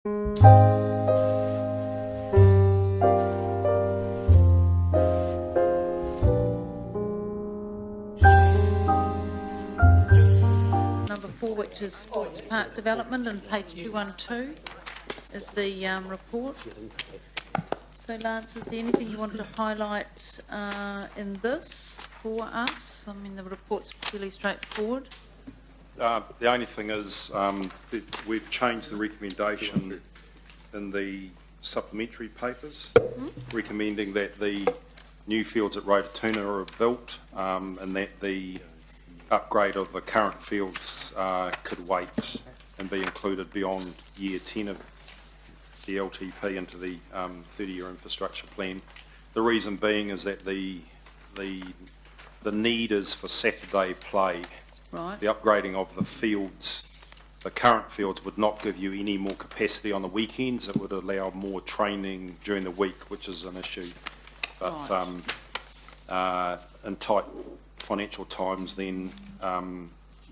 Number 4, which is Sports Park Development, and page 212 is the report. So Lance, is there anything you wanted to highlight in this for us? I mean, the report's fairly straightforward. The only thing is that we've changed the recommendation in the supplementary papers, recommending that the new fields at Rotorua are built and that the upgrade of the current fields could wait and be included beyond year 10 of the LTP into the 30-year infrastructure plan. The reason being is that the need is for Saturday play. Right. The upgrading of the fields, the current fields, would not give you any more capacity on the weekends. It would allow more training during the week, which is an issue. But right. In tight financial times, then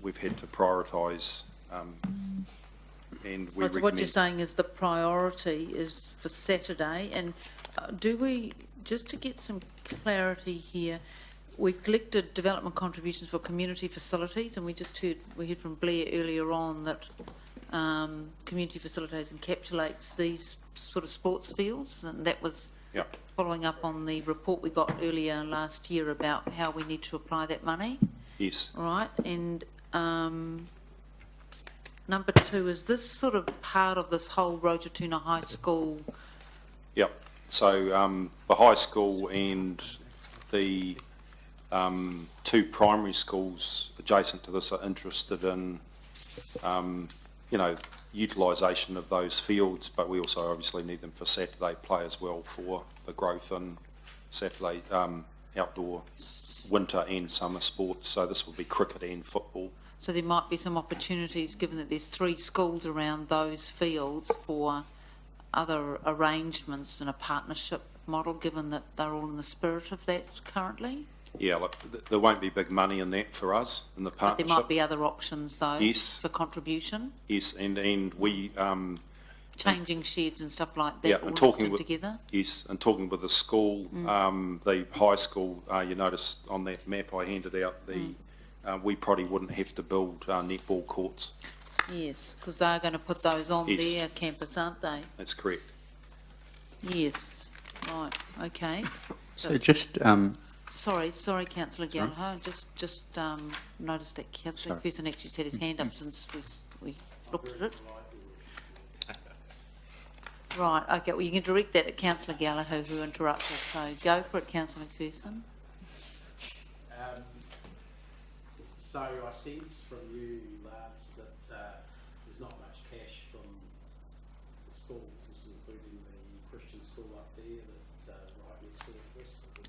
we've had to prioritise, and we Right, so what you're saying is the priority is for Saturday, and do we, just to get some clarity here, we've collected development contributions for community facilities, and we heard from Blair earlier on that community facilities encapsulates these sort of sports fields, and that was following up on the report we got earlier last year about how we need to apply that money. Yes. Right, and number 2, is this sort of part of this whole Rotorua High School? Yep. So the high school and the 2 primary schools adjacent to this are interested in, utilisation of those fields, but we also obviously need them for Saturday play as well, for the growth in Saturday outdoor winter and summer sports. So this will be cricket and football. So there might be some opportunities, given that there's 3 schools around those fields, for other arrangements in a partnership model, given that they're all in the spirit of that currently? Yeah, look, there won't be big money in that for us in the partnership. But there might be other options, though, yes, for contribution? Yes, and we... changing sheds and stuff like that, all and talking with, together? Yes, and talking with the school, the high school, you noticed on that map I handed out, we probably wouldn't have to build netball courts. Yes, because they're going to put those on their campus, aren't they? That's correct. Yes, right, okay. So just... Sorry, Councillor Gallagher. Just noticed that Councillor McPherson actually set his hand up since we looked at it. Right, okay, well you can direct that at Councillor Gallagher, who interrupted, so go for it, Councillor McPherson. So I sense from you, Lance, that there's not much cash from the schools, including the Christian school up there that right next door to us, that would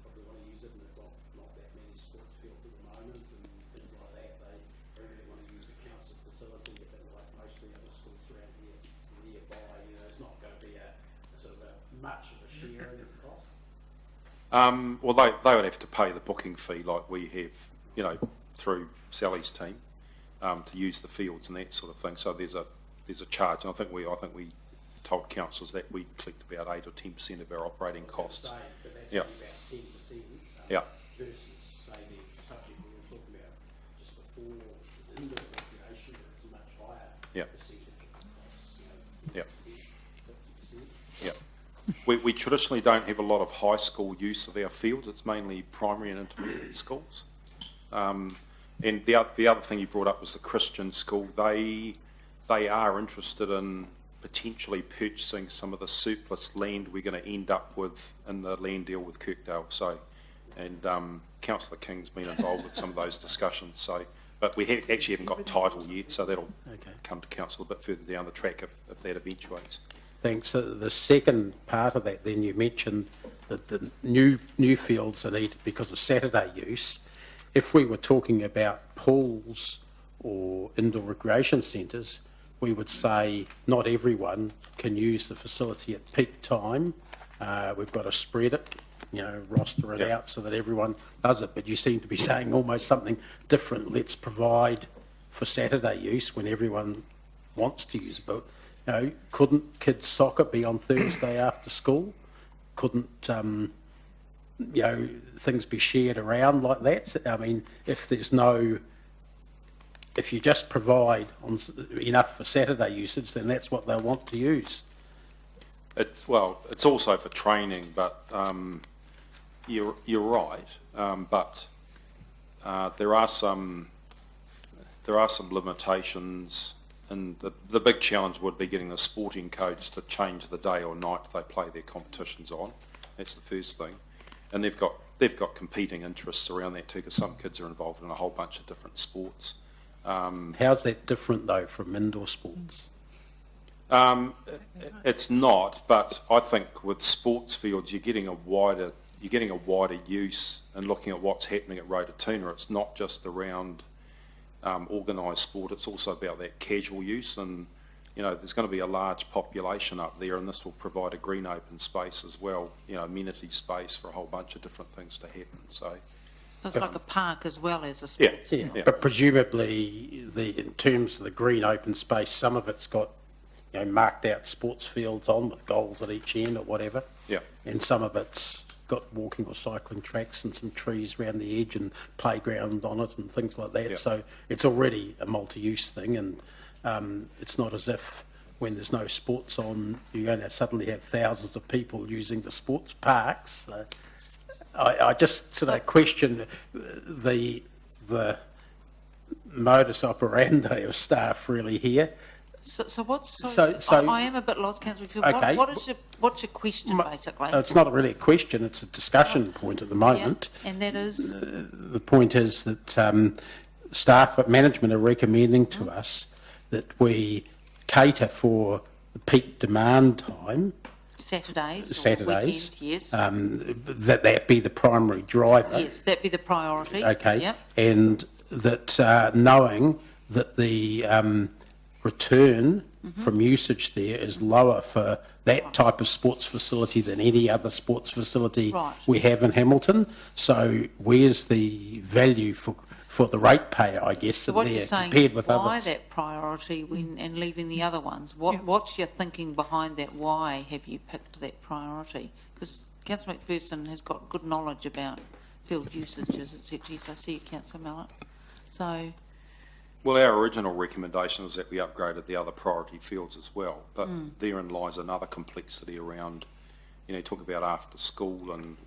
probably want to use it, and they've got not that many sports fields at the moment and things like that. They really want to use the council facility, but like most of the other schools around here nearby, it's not going to be a sort of a much of a share in the cost. Well, they would have to pay the booking fee like we have, through Sally's team, to use the fields and that sort of thing. So there's a charge, and I think we told councils that we collect about 8 or 10% of our operating costs. But that's only about 10%. Versus, say, the subject we were talking about just before, indoor recreation, where it's a much higher percentage of costs, 50%. We traditionally don't have a lot of high school use of our fields. It's mainly primary and intermediate schools. And the other thing you brought up was the Christian school. They are interested in potentially purchasing some of the surplus land we're going to end up with in the land deal with Kirkdale. So, and Councillor King's been involved with some of those discussions. So, but we actually haven't got title yet, so that'll come to council a bit further down the track if that eventuates. Thanks. So the second part of that, then you mentioned that the new fields are needed because of Saturday use. If we were talking about pools or indoor recreation centres, we would say not everyone can use the facility at peak time. We've got to spread it, roster it out so that everyone does it. But you seem to be saying almost something different. Let's provide for Saturday use when everyone wants to use it. But You know, couldn't kids' soccer be on Thursday after school? Couldn't, you know, things be shared around like that? I mean, if you just provide enough for Saturday usage, then that's what they'll want to use. Well, it's also for training, but you're right. But there are some limitations, and the big challenge would be getting the sporting codes to change the day or night they play their competitions on. That's the first thing, and they've got competing interests around that too, because some kids are involved in a whole bunch of different sports. How's that different though from indoor sports? It's not, but I think with sports fields, you're getting a wider use and looking at what's happening at Rotorua. It's not just around organised sport, it's also about that casual use, and you know there's going to be a large population up there, and this will provide a green open space as well, you know, amenity space for a whole bunch of different things to happen. So It's like a park as well as a sports Yeah, field. but presumably in terms of the green open space, some of it's got, you know, marked out sports fields on with goals at each end or whatever. yeah, And some of it's got walking or cycling tracks and some trees around the edge and playground on it and things like that. Yeah. So it's already a multi-use thing, and it's not as if when there's no sports on, you're going to suddenly have thousands of people using the sports parks. I just sort of question the modus operandi of staff really here. So what's So- I am a bit lost, Councillor Whitfield. Okay. What's your question basically? It's not really a question, it's a discussion point at the moment. Yeah, and that is The point is that staff at management are recommending to us that we cater for the peak demand time, Saturdays or Saturdays, weekends, yes. that be the primary driver. Yes, that'd be the priority. Okay, Yep. and that knowing that the return from usage there is lower for that type of sports facility than any other sports facility Right. we have in Hamilton. So where's the value for the ratepayer, I guess, So in what there you're saying, compared with why others? that priority and leaving the other ones? What's your thinking behind that? Why have you picked that priority? Because Councillor McPherson has got good knowledge about field usages, etc. So I see you, Councillor Mallett. So, well, our original recommendation was that we upgraded the other priority fields as well, but therein lies another complexity around, you know, talk about after school and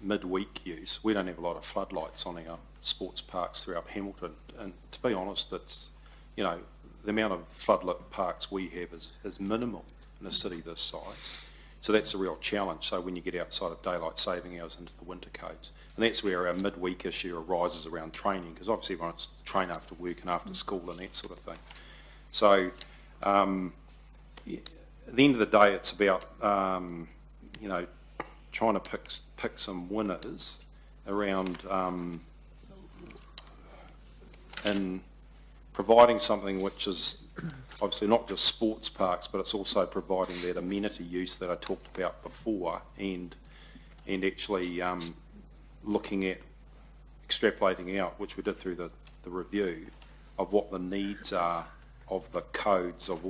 midweek use. We don't have a lot of floodlights on our sports parks throughout Hamilton, and to be honest, it's, you know, the amount of floodlit parks we have is minimal in a city this size. So that's a real challenge. So when you get outside of daylight saving hours into the winter codes, and that's where our midweek issue arises around training, because obviously everyone wants to train after work and after school and that sort of thing. So at the end of the day, it's about you know, trying to pick some winners around and providing something which is obviously not just sports parks, but it's also providing that amenity use that I talked about before, and actually looking at extrapolating out, which we did through the review, of what the needs are of the codes of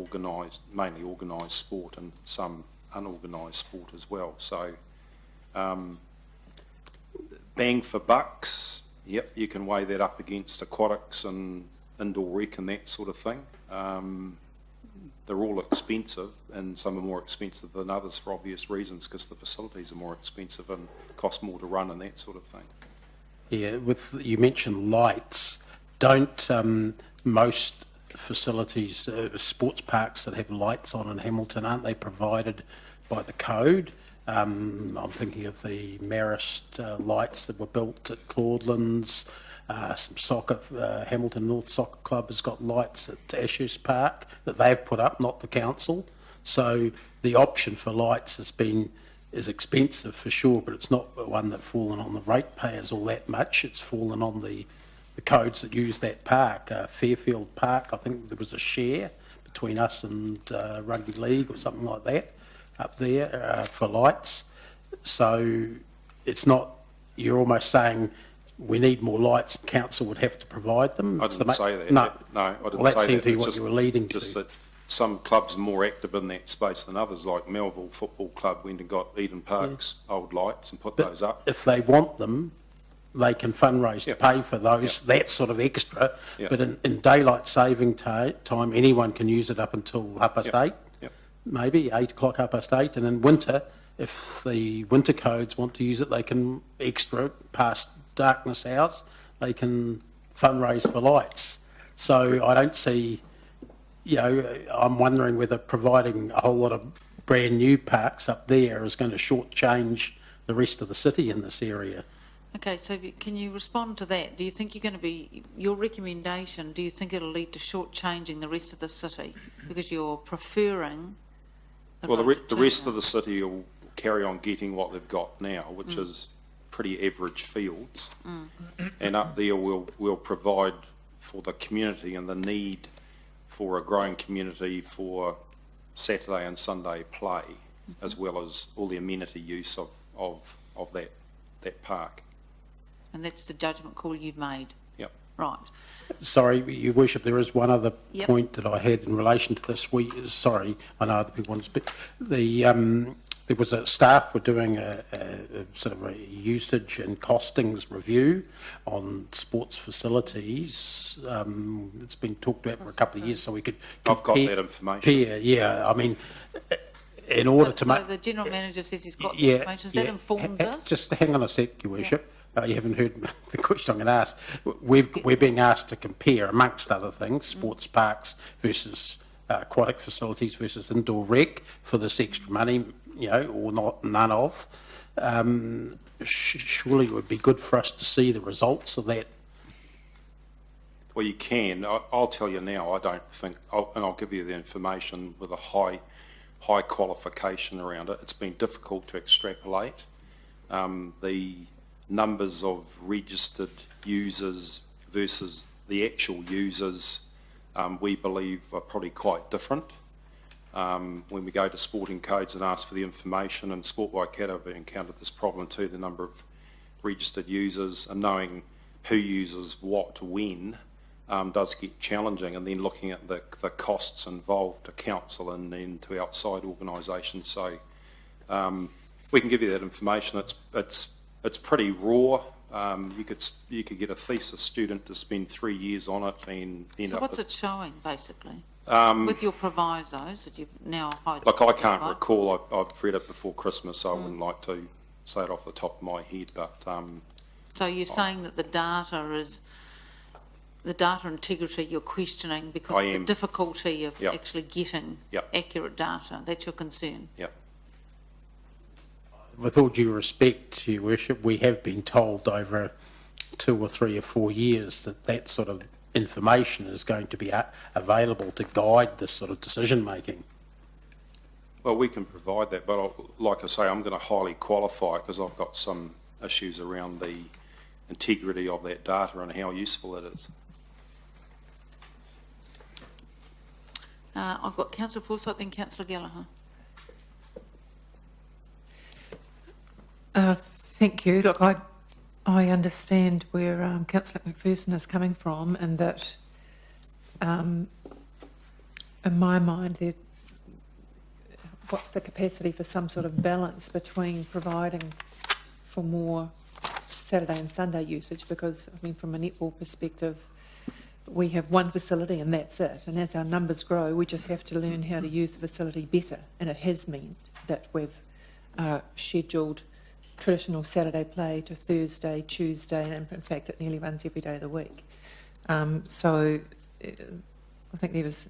mainly organised sport and some unorganised sport as well. So bang for bucks, yep, you can weigh that up against aquatics and indoor rec and that sort of thing. They're all expensive, and some are more expensive than others for obvious reasons, because the facilities are more expensive and cost more to run and that sort of thing. Yeah, you mentioned lights. Don't most facilities, sports parks that have lights on in Hamilton, aren't they provided by the code? I'm thinking of the Marist lights that were built at Claudelands, some soccer, Hamilton North Soccer Club has got lights at Ashes Park that they've put up, not the council. So the option for lights is expensive for sure, but it's not one that's fallen on the ratepayers all that much. It's fallen on the codes that use that park. Fairfield Park, I think there was a share between us and Rugby League or something like that up there for lights. So it's not, you're almost saying we need more lights, council would have to provide them. I didn't say that. No, No, I didn't well, that say seemed that. to be It's what just- you were leading just to. that some clubs are more active in that space than others, like Melville Football Club went and got Eden Park's old lights and put those up. If they want them, they can fundraise to pay for those, that sort of extra. Yeah. But in daylight saving time, anyone can use it up until 8:30, maybe 8 o'clock, 8:30. And in winter, if the winter codes want to use it, they can extra past darkness hours, they can fundraise for lights. So I don't see, I'm wondering whether providing a whole lot of brand new parks up there is going to shortchange the rest of the city in this area. Okay, so can you respond to that? Do you think you're going to be, your recommendation, do you think it'll lead to shortchanging the rest of the city? Because you're preferring... Well, the rest of the city will carry on getting what they've got now, which is pretty average fields. And up there we'll provide for the community and the need for a growing community for Saturday and Sunday play, as well as all the amenity use of that park. And that's the judgment call you've made? Yep. Right. Sorry, Your Worship, there is one other point that I had in relation to this. Sorry, I know other people want to speak. There was staff were doing a sort of a usage and costings review on sports facilities. It's been talked about for a couple of years, so we could I've got that information. Yeah, I mean, in order to make... So the General Manager says he's got the information. Has that informed us? Just hang on a sec, Your Worship. You haven't heard the question I'm going to ask. We're being asked to compare, amongst other things, sports parks versus aquatic facilities versus indoor rec for this extra money, or none of. Surely it would be good for us to see the results of that. Well, you can. I'll tell you now, I don't think, and I'll give you the information with a high qualification around it. It's been difficult to extrapolate. The numbers of registered users versus the actual users, we believe are probably quite different. When we go to sporting codes and ask for the information, and Sport Waikato have encountered this problem too, the number of registered users and knowing who uses what when does get challenging, and then looking at the costs involved to council and then to outside organisations. So we can give you that information. It's pretty raw. You could get a thesis student to spend 3 years on it and end So up what's with, it showing, basically? With your provisos that you've now highlighted? Look, I can't recall. I've read it before Christmas, so I wouldn't like to say it off the top of my head. But so you're saying that the data integrity you're questioning because of the difficulty of actually getting accurate data. That's your concern? Yep. With all due respect, Your Worship, we have been told over 2 or 3 or 4 years that sort of information is going to be available to guide this sort of decision making. Well, we can provide that, but like I say, I'm going to highly qualify because I've got some issues around the integrity of that data and how useful it is. I've got Councillor Forsyth, then Councillor Gallagher. Thank you. Look, I understand where Councillor McPherson is coming from, and that in my mind, what's the capacity for some sort of balance between providing for more Saturday and Sunday usage? Because, I mean, from a netball perspective, we have one facility and that's it. And as our numbers grow, we just have to learn how to use the facility better. And it has meant that we've scheduled traditional Saturday play to Thursday, Tuesday, and in fact it nearly runs every day of the week. So I think there was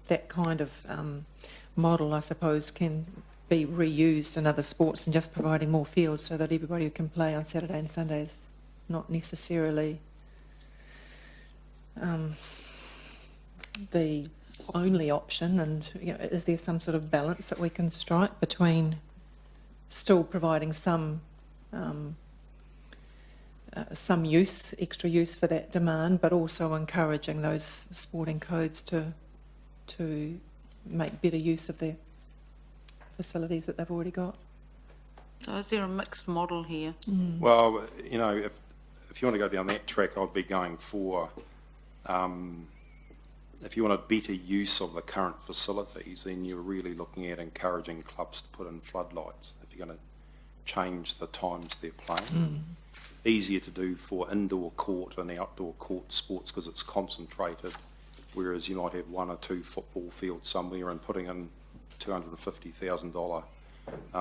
that kind of model, I suppose, can be reused in other sports, and just providing more fields so that everybody who can play on Saturday and Sunday is not necessarily the only option. And is there some sort of balance that we can strike between still providing some use, extra use for that demand, but also encouraging those sporting codes to make better use of their facilities that they've already got? So is there a mixed model here? Well, if you want to go down that track, I'd be going for if you want a better use of the current facilities, then you're really looking at encouraging clubs to put in floodlights if you're going to change the times they're playing. Easier to do for indoor court and outdoor court sports because it's concentrated, whereas you might have one or two football fields somewhere, and putting in $250,000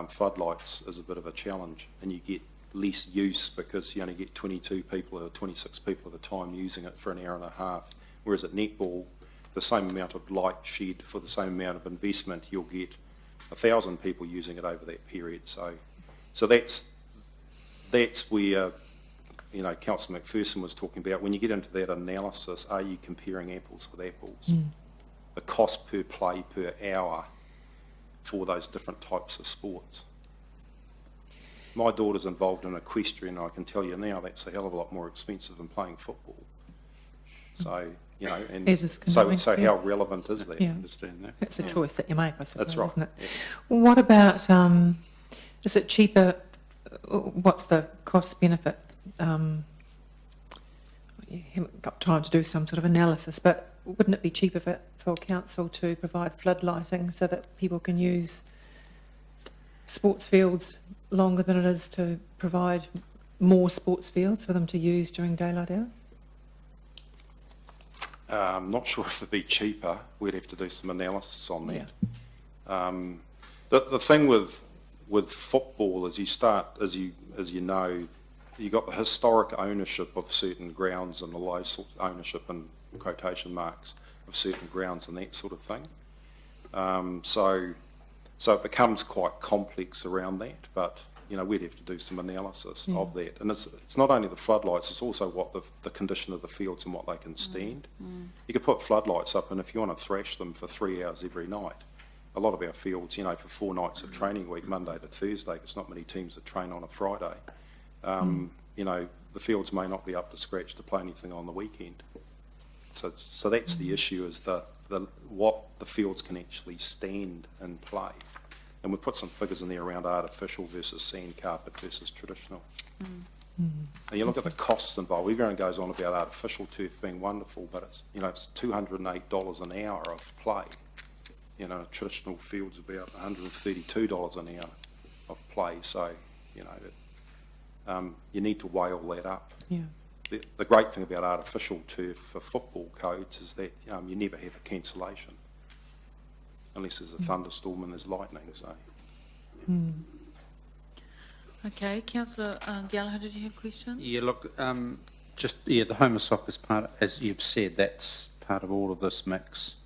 floodlights is a bit of a challenge, and you get less use because you only get 22 people or 26 people at a time using it for an hour and a half, whereas at netball, the same amount of light shed for the same amount of investment, you'll get 1,000 people using it over that period. So that's where, you know, Councillor McPherson was talking about, when you get into that analysis, are you comparing apples with apples? The cost per play per hour for those different types of sports. My daughter's involved in equestrian, and I can tell you now that's a hell of a lot more expensive than playing football. So, you know, and It is so convenient, how relevant is that? Yeah. Understand that? It's a choice that you make, I suppose, That's right. isn't it? Yeah. What about, is it cheaper, what's the cost benefit? You haven't got time to do some sort of analysis, but wouldn't it be cheaper for council to provide floodlighting so that people can use sports fields longer than it is to provide more sports fields for them to use during daylight hours? I'm not sure if it'd be cheaper. We'd have to do some analysis on that. Yeah. The thing with football is as you know, you got the historic ownership of certain grounds and the low ownership in quotation marks of certain grounds and that sort of thing. So it becomes quite complex around that, but you know, we'd have to do some analysis of that. And it's not only the floodlights, it's also what the condition of the fields and what they can stand. You could put floodlights up, and if you want to thrash them for 3 hours every night, a lot of our fields, you know, for 4 nights of training week, Monday to Thursday, because not many teams that train on a Friday, you know, the fields may not be up to scratch to play anything on the weekend. So that's the issue, is what the fields can actually stand and play. And we put some figures in there around artificial versus sand carpet versus traditional. And you look at the costs involved. Everyone goes on about artificial turf being wonderful, but it's, you know, it's $208 an hour of play. You know, a traditional field's about $132 an hour of play. So, you know, you need to weigh all that up. Yeah. The great thing about artificial turf for football codes is that you never have a cancellation, unless there's a thunderstorm and there's lightning. So. Okay, Councillor Gallagher, did you have a question? Yeah, look, the Homer soccer's part, as you've said, that's part of all of this mix,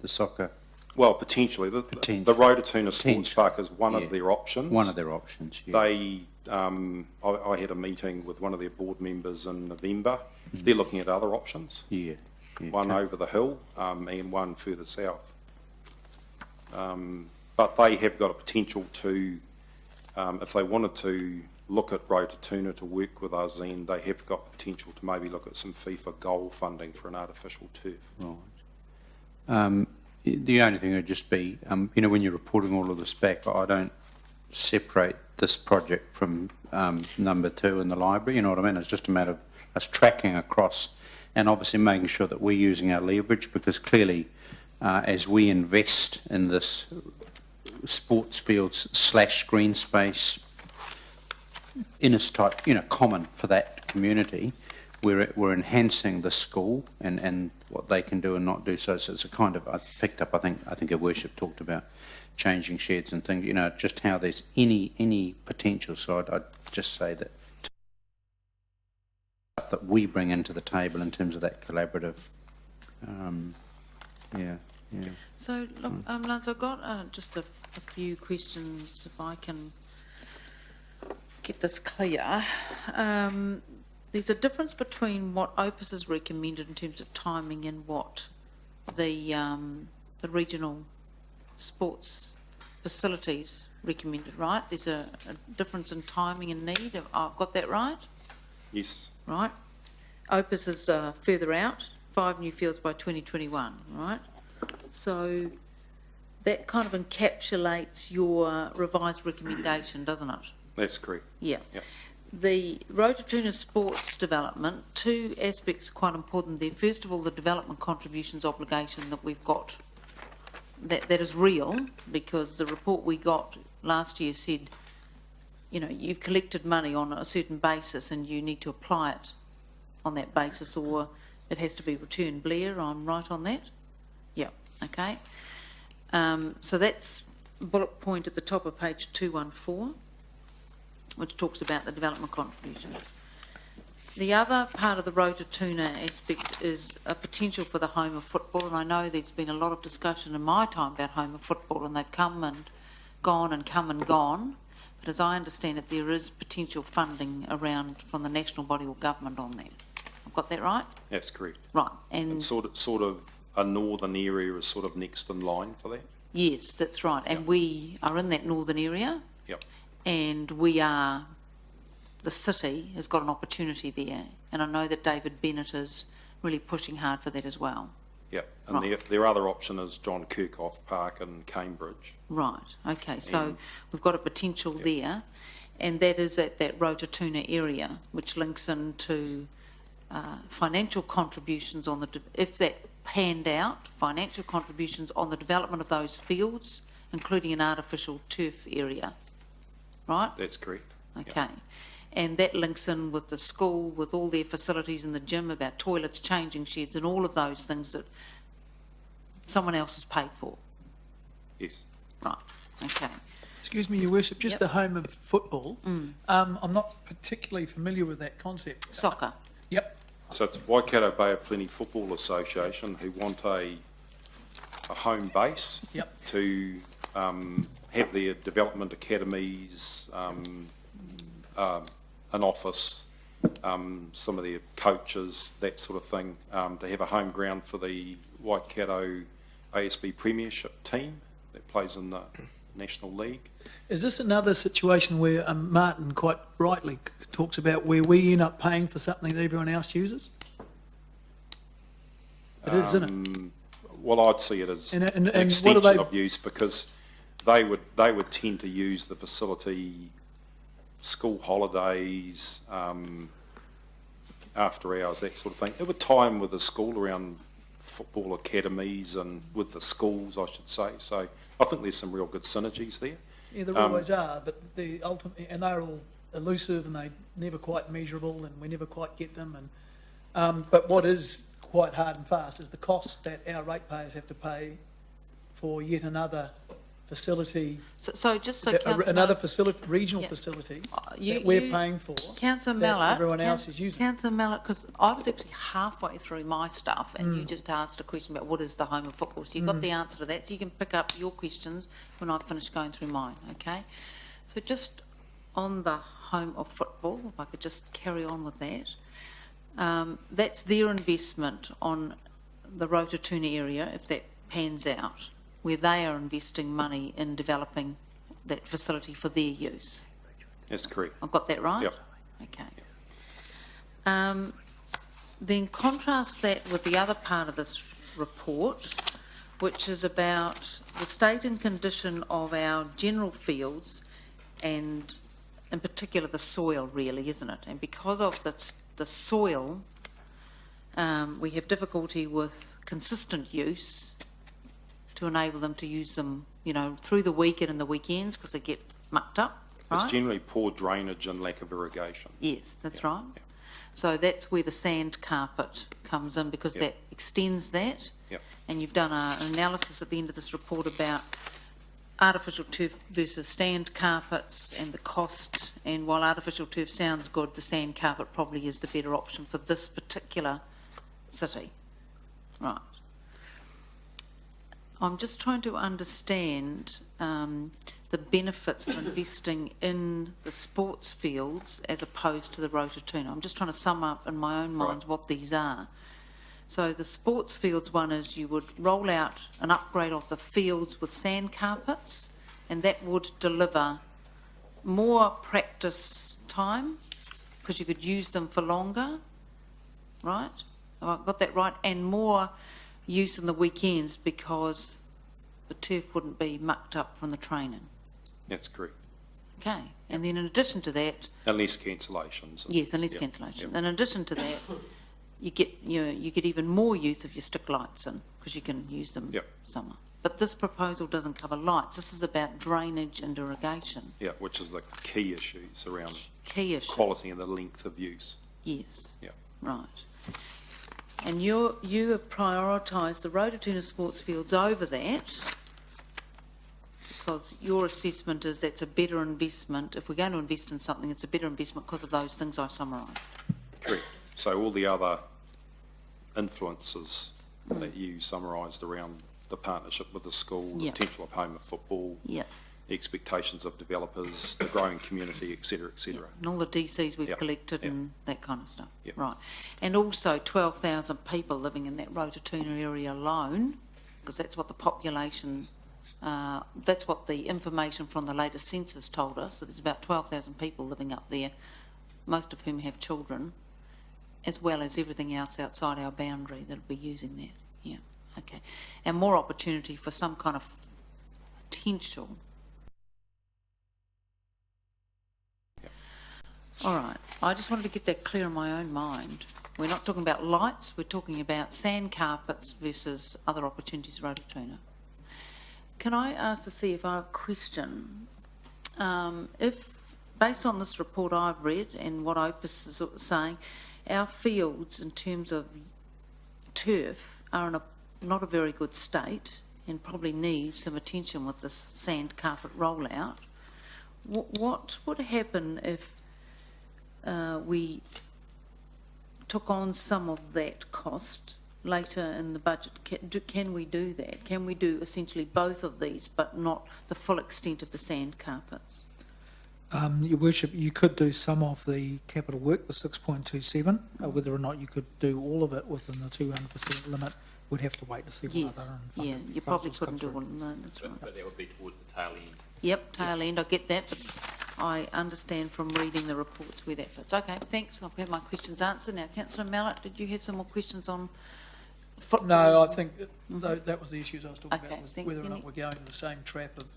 the soccer. Well, potentially. The Rototuna Sports Park is one of their options. One of their options, yeah. They, I had a meeting with one of their board members in November. They're looking at other options. Yeah. One over the hill and one further south. But they have got a potential to, if they wanted to look at Rototuna to work with us, then they have got the potential to maybe look at some FIFA goal funding for an artificial turf. Right. The only thing would just be, you know, when you're reporting all of this back, I don't separate this project from number 2 in the library, you know what I mean? It's just a matter of us tracking across and obviously making sure that we're using our leverage, because clearly as we invest in this sports fields / green space, inner type, you know, common for that community, we're enhancing the school and what they can do and not do. So it's a kind of, I picked up, I think our worship talked about changing sheds and things, you know, just how there's any potential. So I'd just say that that we bring into the table in terms of that collaborative, So, look, Lance, I've got just a few questions, if I can get this clear. There's a difference between what Opus has recommended in terms of timing and what the regional sports facilities recommended, right? There's a difference in timing and need. I've got that right? Yes. Right. Opus is further out, 5 new fields by 2021, right? So that kind of encapsulates your revised recommendation, doesn't it? That's correct. Yeah. Yep. The Rototuna sports development, two aspects are quite important there. First of all, the development contributions obligation that we've got, that is real, because the report we got last year said, you know, you've collected money on a certain basis and you need to apply it on that basis, or it has to be returned. Blair, I'm right on that? Yeah, okay. So that's bullet point at the top of page 214, which talks about the development contributions. The other part of the Rototuna aspect is a potential for the home of football, and I know there's been a lot of discussion in my time about home of football, and they've come and gone and come and gone, but as I understand it, there is potential funding around from the national body or government on that. I've got that right? That's correct. Right, and And sort of a northern area is sort of next in line for that. yes, that's right, and Yep. we are in that northern area, Yep. and we are, the city has got an opportunity there, and I know that David Bennett is really pushing hard for that as well. Yep. And Right. their other option is John Kirkhoff Park in Cambridge. Right, okay, so And- we've got a potential Yep. there, and that is at that Rototuna area, which links into financial contributions on the, if that panned out, financial contributions on the development of those fields, including an artificial turf area, right? That's correct. Yep. Okay. And that links in with the school, with all their facilities in the gym, about toilets, changing sheds, and all of those things that someone else has paid for. Yes. Right, okay. Excuse me, Your Worship, just Yep. the home of football. I'm not particularly familiar with that concept. Soccer. Yep. So it's Waikato Bay of Plenty Football Association who want a home base Yep. to have their development academies, an office, some of their coaches, that sort of thing, to have a home ground for the Waikato ASB Premiership team that plays in the National League. Is this another situation where Martin quite rightly talks about where we end up paying for something that everyone else uses? It is, isn't it? Well, I'd see it as And an what do extension they- of use, because they would tend to use the facility school holidays, after hours, that sort of thing. It would tie in with the school around football academies and with the schools, I should say. So I think there's some real good synergies there. Yeah, there always are, but the ultimate, and they're all elusive and they never quite measurable and we never quite get them. And but what is quite hard and fast is the cost that our ratepayers have to pay for yet another facility, So just so Councillor another Mallett, facility, regional Yeah. facility you- that we're you- paying for. Councillor that Mallett, everyone else is using. Councillor Mallett, because I was actually halfway through my stuff and you just asked a question about what is the home of football. So you've got the answer to that, so you can pick up your questions when I've finished going through mine, okay? So just on the home of football, if I could just carry on with that, that's their investment on the Rototuna area, if that pans out, where they are investing money in developing that facility for their use. That's correct. I've got that right? Yep. Okay. Then contrast that with the other part of this report, which is about the state and condition of our general fields and in particular the soil, really, isn't it? And because of the soil, we have difficulty with consistent use to enable them to use them, you know, through the week and in the weekends because they get mucked up, right? It's generally poor drainage and lack of irrigation. Yes, that's Yeah, right. yeah. So that's where the sand carpet comes in because Yeah. that extends that. Yeah. And you've done an analysis at the end of this report about artificial turf versus sand carpets and the cost. And while artificial turf sounds good, the sand carpet probably is the better option for this particular city. Right. I'm just trying to understand the benefits of investing in the sports fields as opposed to the Rototuna. I'm just trying to sum up in my own mind what these are. So the sports fields one is you would roll out an upgrade of the fields with sand carpets, and that would deliver more practice time because you could use them for longer, right? Have I got that right? And more use in the weekends because the turf wouldn't be mucked up from the training. That's correct. Okay, and then in addition to that, Unless cancellations. yes, unless Yeah, cancellation. yeah. In addition to that, you get even more use of your stick lights in because you can use them Yep. summer. But this proposal doesn't cover lights. This is about drainage and irrigation. Yeah, which is the key issues around Key issue. quality and the length of use. Yes. Yeah. Right. And you have prioritised the Rototuna sports fields over that because your assessment is that's a better investment. If we're going to invest in something, it's a better investment because of those things I summarised. Correct. So all the other influences that you summarised around the partnership with the school, the Yeah. potential of home of football, Yeah. the expectations of developers, the growing community, et cetera, et cetera. And all the DCs we've Yep. collected Yep. and that kind of stuff. Yep. Right. And also 12,000 people living in that Rototuna area alone, because that's what the population, that's what the information from the latest census told us. So there's about 12,000 people living up there, most of whom have children, as well as everything else outside our boundary that'll be using that. Yeah. Okay. And more opportunity for some kind of potential. All right, I just wanted to get that clear in my own mind. We're not talking about lights, we're talking about sand carpets versus other opportunities at Rototuna. Can I ask the CFO a question? If, based on this report I've read and what Opus is saying, our fields in terms of turf are in not a very good state and probably need some attention with this sand carpet rollout. What would happen if we took on some of that cost later in the budget? Can we do that? Can we do essentially both of these, but not the full extent of the sand carpets? Your Worship, you could do some of the capital work, the 6.27, whether or not you could do all of it within the 200% limit, we'd have to wait to see Yes, what other yeah, funding you probably proposals come couldn't do through. all of that, that's right. But that would be towards the tail end. Yep, tail end, I get that, but I understand from reading the reports where that fits. Okay, thanks, I've had my questions answered. Now, Councillor Mallett, did you have some more questions on football? No, I think that was the issues I was talking Okay, about, was thank whether or you. not we're going to the same trap of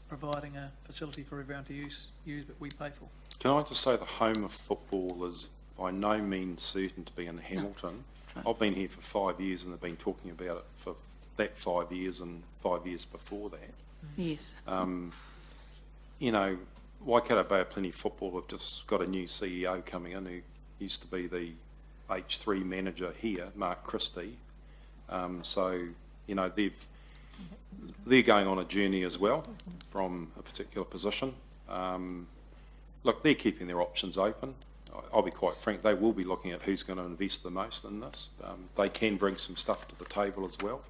providing a facility for everyone to use, but we pay for. Can I just say the home of football is by no means certain to be in Hamilton. Right. I've been here for 5 years and they've been talking about it for that 5 years and 5 years before that. Yes, You know, Waikato Bay of Plenty Football have just got a new CEO coming in who used to be the H3 manager here, Mark Christie. So, you know, they're going on a journey as well from a particular position. Look, they're keeping their options open. I'll be quite frank, they will be looking at who's going to invest the most in this. They can bring some stuff to the table as well.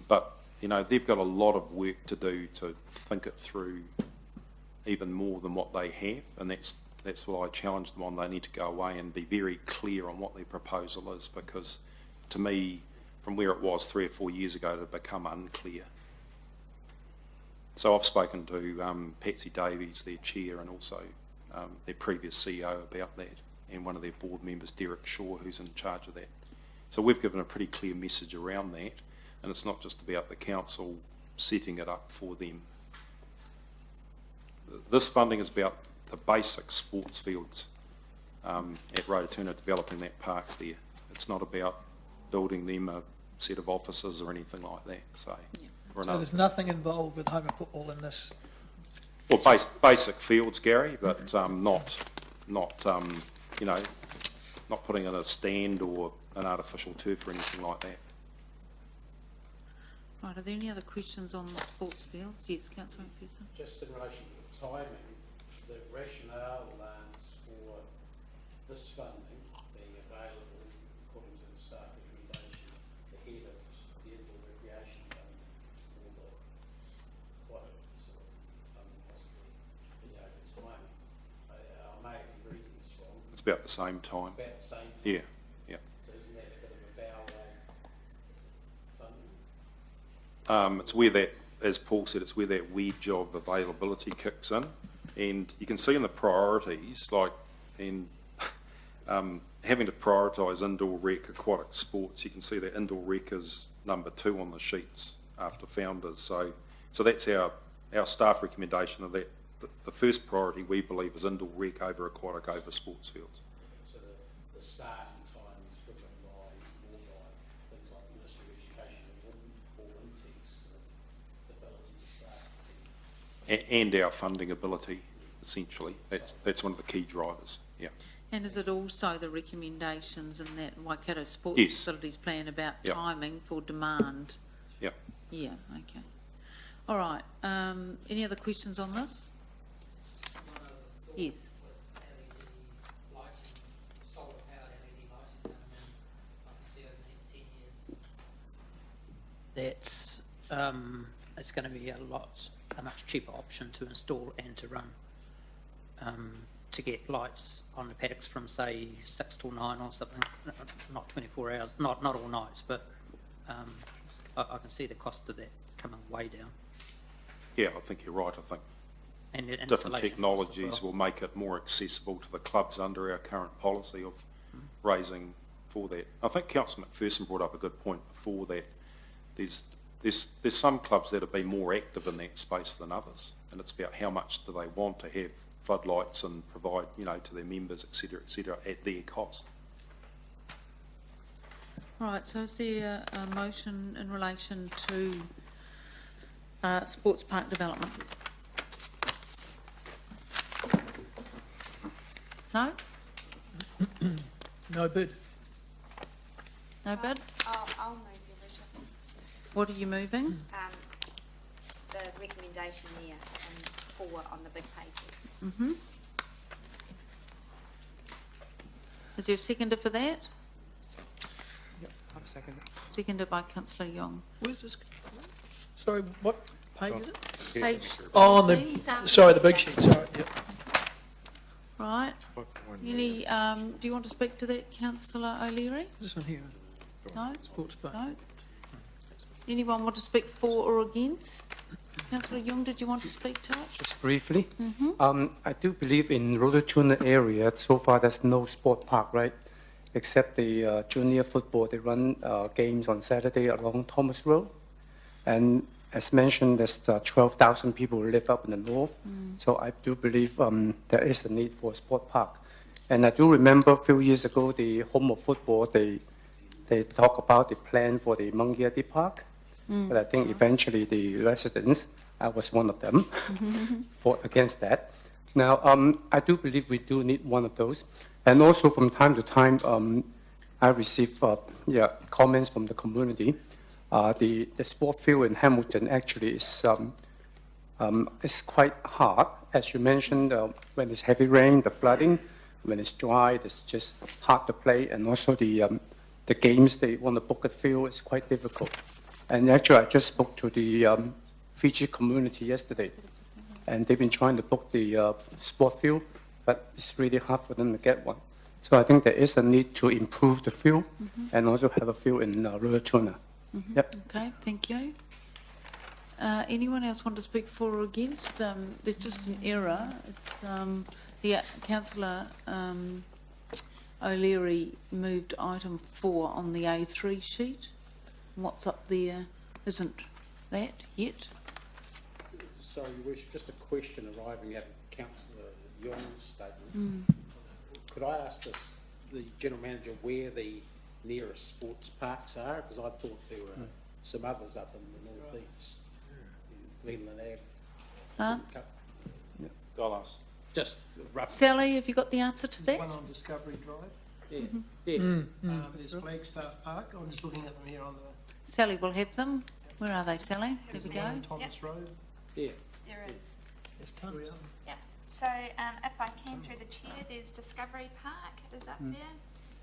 But, you know, they've got a lot of work to do to think it through even more than what they have, and that's what I challenge them on. They need to go away and be very clear on what their proposal is, because to me, from where it was 3 or 4 years ago, it had become unclear. So I've spoken to Patsy Davies, their chair, and also their previous CEO about that, and one of their board members, Derek Shaw, who's in charge of that. So we've given a pretty clear message around that, and it's not just about the council setting it up for them. This funding is about the basic sports fields at Rototuna, developing that park there. It's not about building them a set of offices or anything like that. So, So there's nothing involved with home of football in this. well, basic fields, Gary, but not you know, not putting in a stand or an artificial turf or anything like that. right, are there any other questions on the sports fields? Yes, Councillor McPherson. Just in relation to the timing, the rationale for this funding being available, according to the staff recommendation, ahead of the indoor recreation funding or the aquatic facility funding possibly, you know, it's timing. I may be reading this wrong. It's about the same time. It's about the same. Yeah, yeah. So isn't that a bit of a bow of funding? It's where that, as Paul said, it's where that wedge of availability kicks in, and you can see in the priorities, like in having to prioritise indoor rec, aquatic sports. You can see that indoor rec is number 2 on the sheets after founders. So that's our staff recommendation of that the first priority, we believe, is indoor rec over aquatic over sports fields. So the starting time is driven more by things like the Ministry of Education or intakes of ability to start. And our funding ability, essentially. That's one of the key drivers, yeah. And is it also the recommendations in that Waikato Sports Yes. Facilities Plan about Yep. timing for demand? Yep. Yeah, okay. All right, any other questions on this? Yes. LED lighting, solar powered LED lighting coming in, I can see over the next 10 years. That's, it's going to be a much cheaper option to install and to run. To get lights on the paddocks from say 6 till 9 or something, not 24 hours, not all nights, but I can see the cost of that coming way down. Yeah, I think you're right. I think And the different installation costs as technologies well. will make it more accessible to the clubs under our current policy of raising for that. I think Councillor McPherson brought up a good point before that. There's some clubs that have been more active in that space than others, and it's about how much do they want to have floodlights and provide, to their members, et cetera, at their cost. All right, so is there a motion in relation to sports park development? No? No bid. No bid? I'll move your vision. What are you moving? The recommendation there and 4 on the big pages. Mm-hmm. Is there a seconder for that? Yep, I'll second it. Seconded by Councillor Young. Where's this? Sorry, what page is it? Page Oh, on 13. the big sheet, sorry, yep. Right. Any, do you want to speak to that, Councillor O'Leary? This one here, No? sports park. No? Anyone want to speak for or against? Councillor Young, did you want to speak to it? Just briefly, I do believe in Rototuna area, so far there's no sport park, right? Except the junior football, they run games on Saturday along Thomas Road. And as mentioned, there's 12,000 people who live up in the north. So I do believe there is a need for a sport park. And I do remember a few years ago, the Home of Football, they talk about the plan for the Mangiati Park. But I think eventually the residents, I was one of them, fought against that. Now, I do believe we do need one of those. And also from time to time, I receive comments from the community. The sport field in Hamilton actually is quite hard. As you mentioned, when it's heavy rain, the flooding, when it's dry, it's just hard to play. And also the games, they want to book a field, is quite difficult. And actually, I just spoke to the Fiji community yesterday, and they've been trying to book the sport field, but it's really hard for them to get one. So I think there is a need to improve the field and also have a field in Rototuna. Yep. Okay, thank you. Anyone else want to speak for or against? There's just an error. It's, Councillor O'Leary moved item 4 on the A3 sheet. What's up there isn't that yet. Sorry, Your Worship, just a question arriving at Councillor Young's statement. Could I ask the General Manager where the nearest sports parks are? Because I thought there were some others up in the North East. Glenland Ave. Lance? I'll ask. Just rough. Sally, have you got the answer to that? One on Discovery Drive. Yeah. There's Flagstaff Park. I'm just looking at them here on the Sally will have them. Where are they, Sally? There we the one go. on Thomas Road. Yeah. There is. There's tons. Yeah. So if I can through the chair, there's Discovery Park is up there.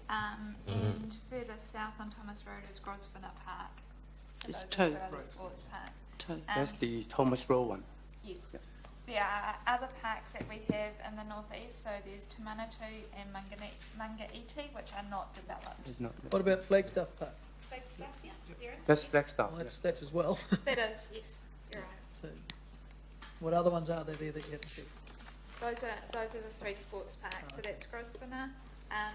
And further south on Thomas Road is Grosvenor Park. So There's those are 2. the other sports parks. 2. That's the Thomas Road one. Yes. There are other parks that we have in the northeast, so there's Te Manatu and Mangaiti, which are not developed. It's not- What about Flagstaff Park? Flagstaff, yeah, there is. That's yes. Flagstaff. Well, that's as well. That is, yes, you're right. So, what other ones are there that you haven't seen? Those are the 3 sports parks, so that's Grosvenor,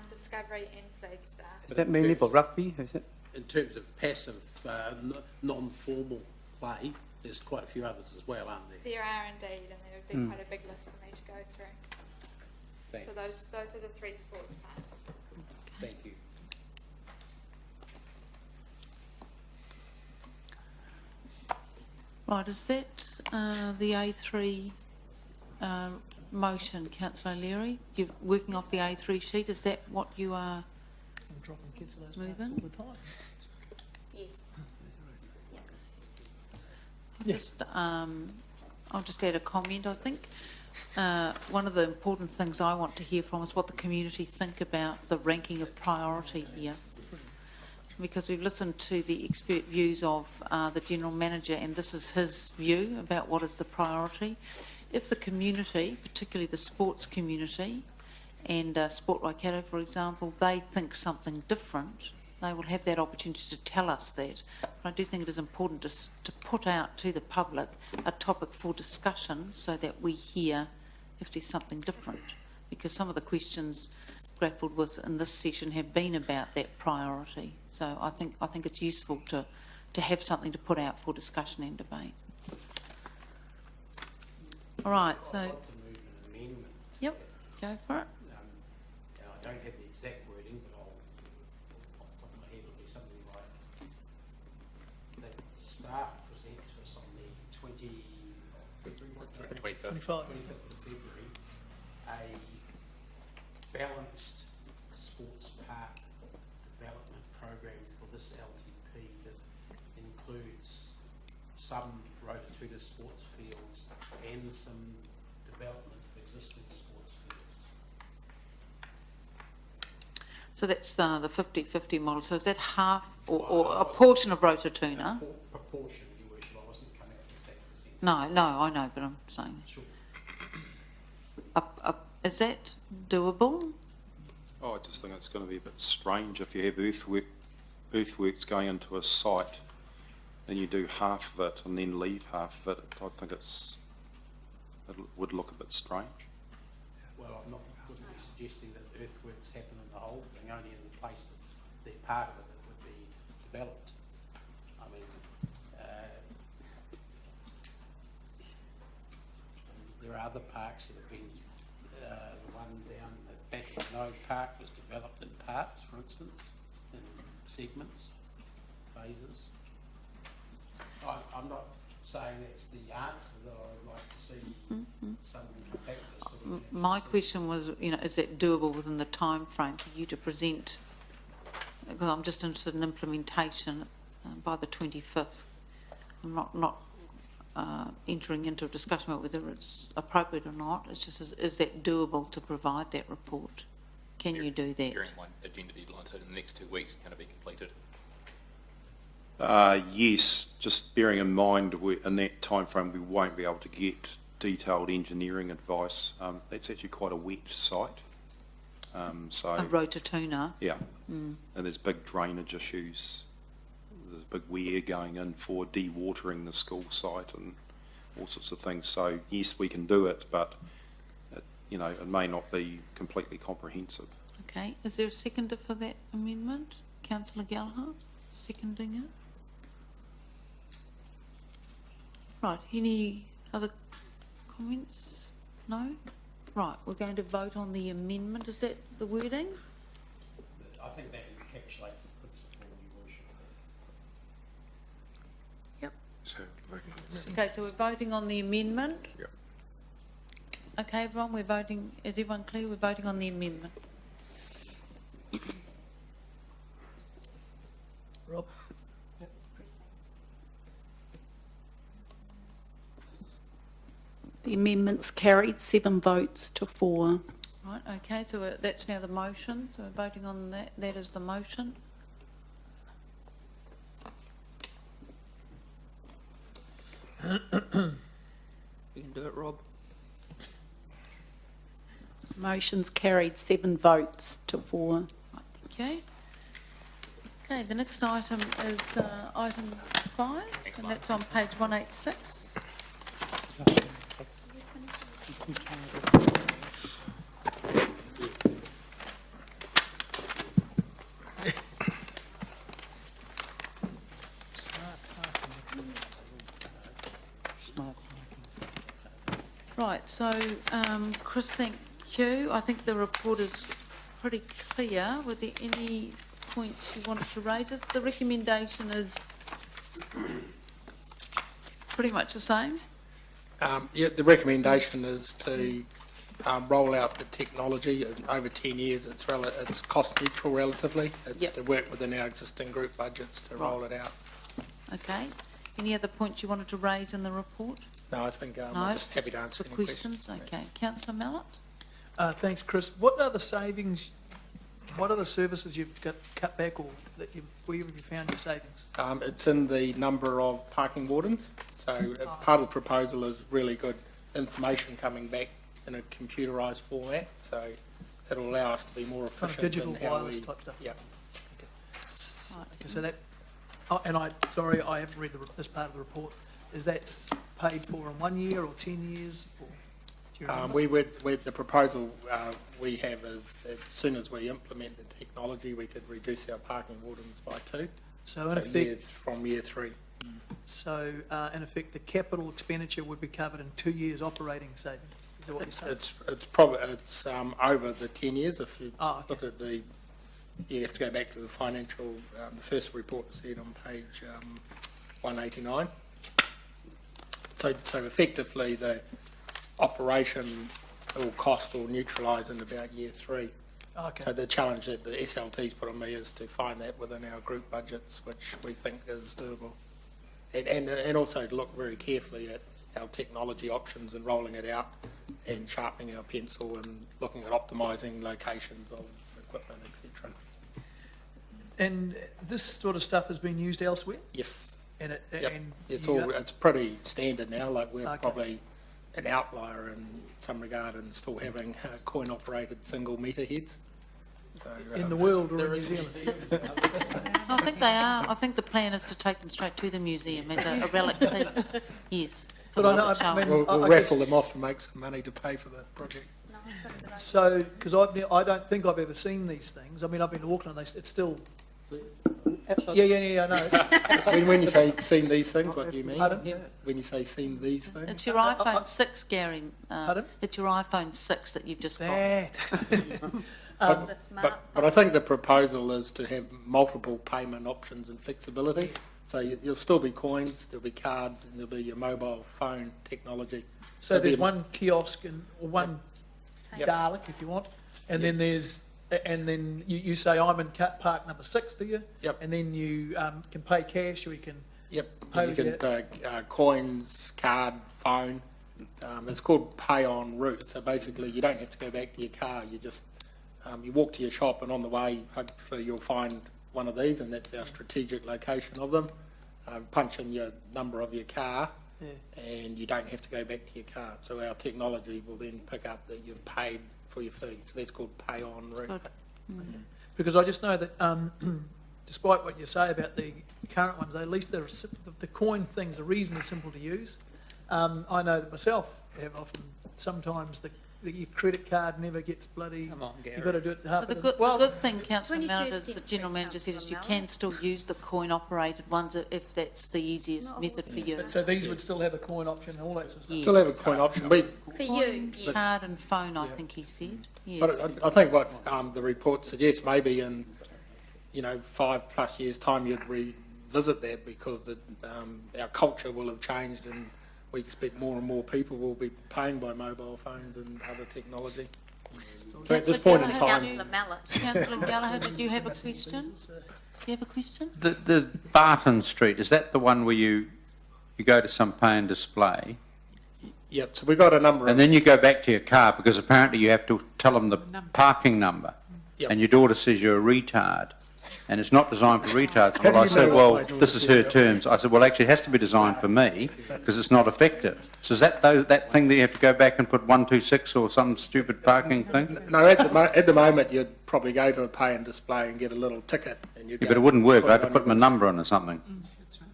Discovery and Flagstaff. Is that mainly for rugby, is it? In terms of passive, non-formal play, there's quite a few others as well, aren't there? There are indeed, and there would be quite a big list for me to go through. Thank, So those are the 3 sports parks. thank you. Right, is that the A3 motion, Councillor Leary? You're working off the A3 sheet, is that what you are I'm dropping kids to those moving? parks all the time. Yes. I'll just add a comment. I think one of the important things I want to hear from is what the community think about the ranking of priority here. Because we've listened to the expert views of the General Manager, and this is his view about what is the priority. If the community, particularly the sports community, and Sport Waikato, for example, they think something different, they will have that opportunity to tell us that. But I do think it is important to put out to the public a topic for discussion so that we hear if there's something different. Because some of the questions grappled with in this session have been about that priority. So I think it's useful to have something to put out for discussion and debate. All right, so, I'd like to move an amendment. yep, go for it. And I don't have the exact wording, but I'll, off the top of my head, it'll be something like that staff present to us on the 25. 25th of February, a balanced sports park development program for this LTP that includes some rototuna sports fields and some development of existing sports fields. So that's the 50-50 model. So is that half or a portion of Rototuna? Proportion, Your Worship. I wasn't coming up with exact percentage. No, I know, but I'm saying. Sure. Is that doable? Oh, I just think it's going to be a bit strange if you have earthworks going into a site and you do half of it and then leave half of it. I think it would look a bit strange. Well, I'm not wouldn't be suggesting that earthworks happen in the whole thing, only in the place that's they're part of it that would be developed. I mean, there are other parks that have been, the one down at back of Nogue Park was developed in parts, for instance, in segments, phases. I'm not saying that's the answer, that I'd like to see something come back to us. So we can My see. question was, is that doable within the time frame for you to present? Because I'm just interested in implementation by the 25th. I'm not entering into a discussion about whether it's appropriate or not. It's just, is that doable to provide that report? Can you do that? During one agenda deadline, so in the next 2 weeks, can it be completed? Yes, just bearing in mind in that time frame we won't be able to get detailed engineering advice. That's actually quite a wet site. So A Rototuna? yeah, and there's big drainage issues. There's a big weir going in for dewatering the school site and all sorts of things. So yes, we can do it, but it may not be completely comprehensive. Okay, is there a seconder for that amendment? Councillor Gallagher, seconding it? Right, any other comments? No? Right, we're going to vote on the amendment. Is that the wording? I think that encapsulates the principle, Your Worship. Yep. So, Okay, so we're voting on the amendment? Yep. Okay, everyone, we're voting, is everyone clear? We're voting on the amendment. Rob? The amendment's carried, 7 votes to 4. Right, okay, so that's now the motion. So we're voting on that. That is the motion. You can do it, Rob. Motion's carried, 7 votes to 4. Right, thank you. Okay, the next item is item 5, and that's on page 186. Right, so, Chris, thank you. I think the report is pretty clear. Were there any points you wanted to raise? The recommendation is pretty much the same. Yeah, the recommendation is to roll out the technology over 10 years. It's cost neutral relatively. It's Yep. to work within our existing group budgets to roll it out. Okay. Any other points you wanted to raise in the report? No, I think No? I'm just happy to answer For any questions. Okay. Councillor Mallett? Thanks, Chris. What are the savings, what are the services you've got cut back or where have you found your savings? It's in the number of parking wardens. So part of the proposal is really good information coming back in a computerised format. So it'll allow us to be more Kind of efficient digital in how wireless we... type stuff? Yeah. Okay, so that, sorry, I haven't read this part of the report. Is that paid for in 1 year or 10 years? Or do you remember? The proposal we have is as soon as we implement the technology, we could reduce our parking wardens by 2. So in effect, From year 3. so in effect, the capital expenditure would be covered in 2 years operating savings. Is that what you're saying? It's over the 10 years. If you Oh, okay. look at you have to go back to the financial, the first report said on page 189. So effectively the operation will cost or neutralise in about year 3. Okay. So the challenge that the SLT's put on me is to find that within our group budgets, which we think is doable. And also to look very carefully at our technology options and rolling it out and sharpening our pencil and looking at optimising locations of equipment, etc. And this sort of stuff has been used elsewhere? Yes. And Yep. and It's pretty standard now. Like we're Okay. probably an outlier in some regard and still having coin-operated single meter heads. So, in the world or in New Zealand? I think they are. I think the plan is to take them straight to the museum as a relic piece. Yes. for But I know, public show. I mean, we'll I raffle guess- them off and make some money to pay for the project. So, because I don't think I've ever seen these things. I mean, I've been to Auckland, it's still... Yeah, I know. When you say seen these things, what do you mean? Pardon? When you say seen these things? It's your iPhone 6, Gary. Pardon? It's your iPhone 6 that you've just got. That. But I think the proposal is to have multiple payment options and flexibility. So you'll still be coins, there'll be cards, and there'll be your mobile phone technology. So there's one kiosk or one Yep. Dalek, if you want, and then then you say I'm in park number 6, do you? Yep. And then you can pay cash or you can Yep, Pay you can coins, card, phone. It's called pay en route. So basically, you don't have to go back to your car. You just you walk to your shop, and on the way, hopefully, you'll find one of these, and that's our strategic location of them. Punch in your number of your car, and you don't have to go back to your car. So our technology will then pick up that you've paid for your fee. So that's called pay en route. Good. Because I just know that despite what you say about the current ones, at least the coin things are reasonably simple to use. I know that myself have often, sometimes your credit card never gets bloody, Come on, Gary. you've got to do it half But a the dozen. good thing, Councillor 21st Mallett, is the century, General Manager said is you Councillor can still use the coin-operated ones if that's the easiest method for you. So these would still have a coin option and all that sort of stuff. Yeah. Still have a coin option. For you, yeah. Card and phone, I think he said. Yes. But I think what the report suggests, maybe in 5+ years' time, you'd revisit that because our culture will have changed, and we expect more and more people will be paying by mobile phones and other technology. So at this point in time, Councillor Mallett. Councillor Gallagher, did you have a question? Do you have a question? The Barton Street, is that the one where you go to some pay and display, yep. So we've got a number and of then you go back to your car because apparently you have to tell them the parking number, Yep. and your daughter says you're a retard, and it's not designed for retards. How do Well, I you said, know well, what my this is her terms. I said, well, actually, it has to be designed for me because it's not effective. So is that that thing that you have to go back and put 126 or some stupid parking thing? No, at the moment you'd probably go to a pay and display and get a little ticket, and you'd Yeah, go but it wouldn't work. put I it had to on put my your- number on or something.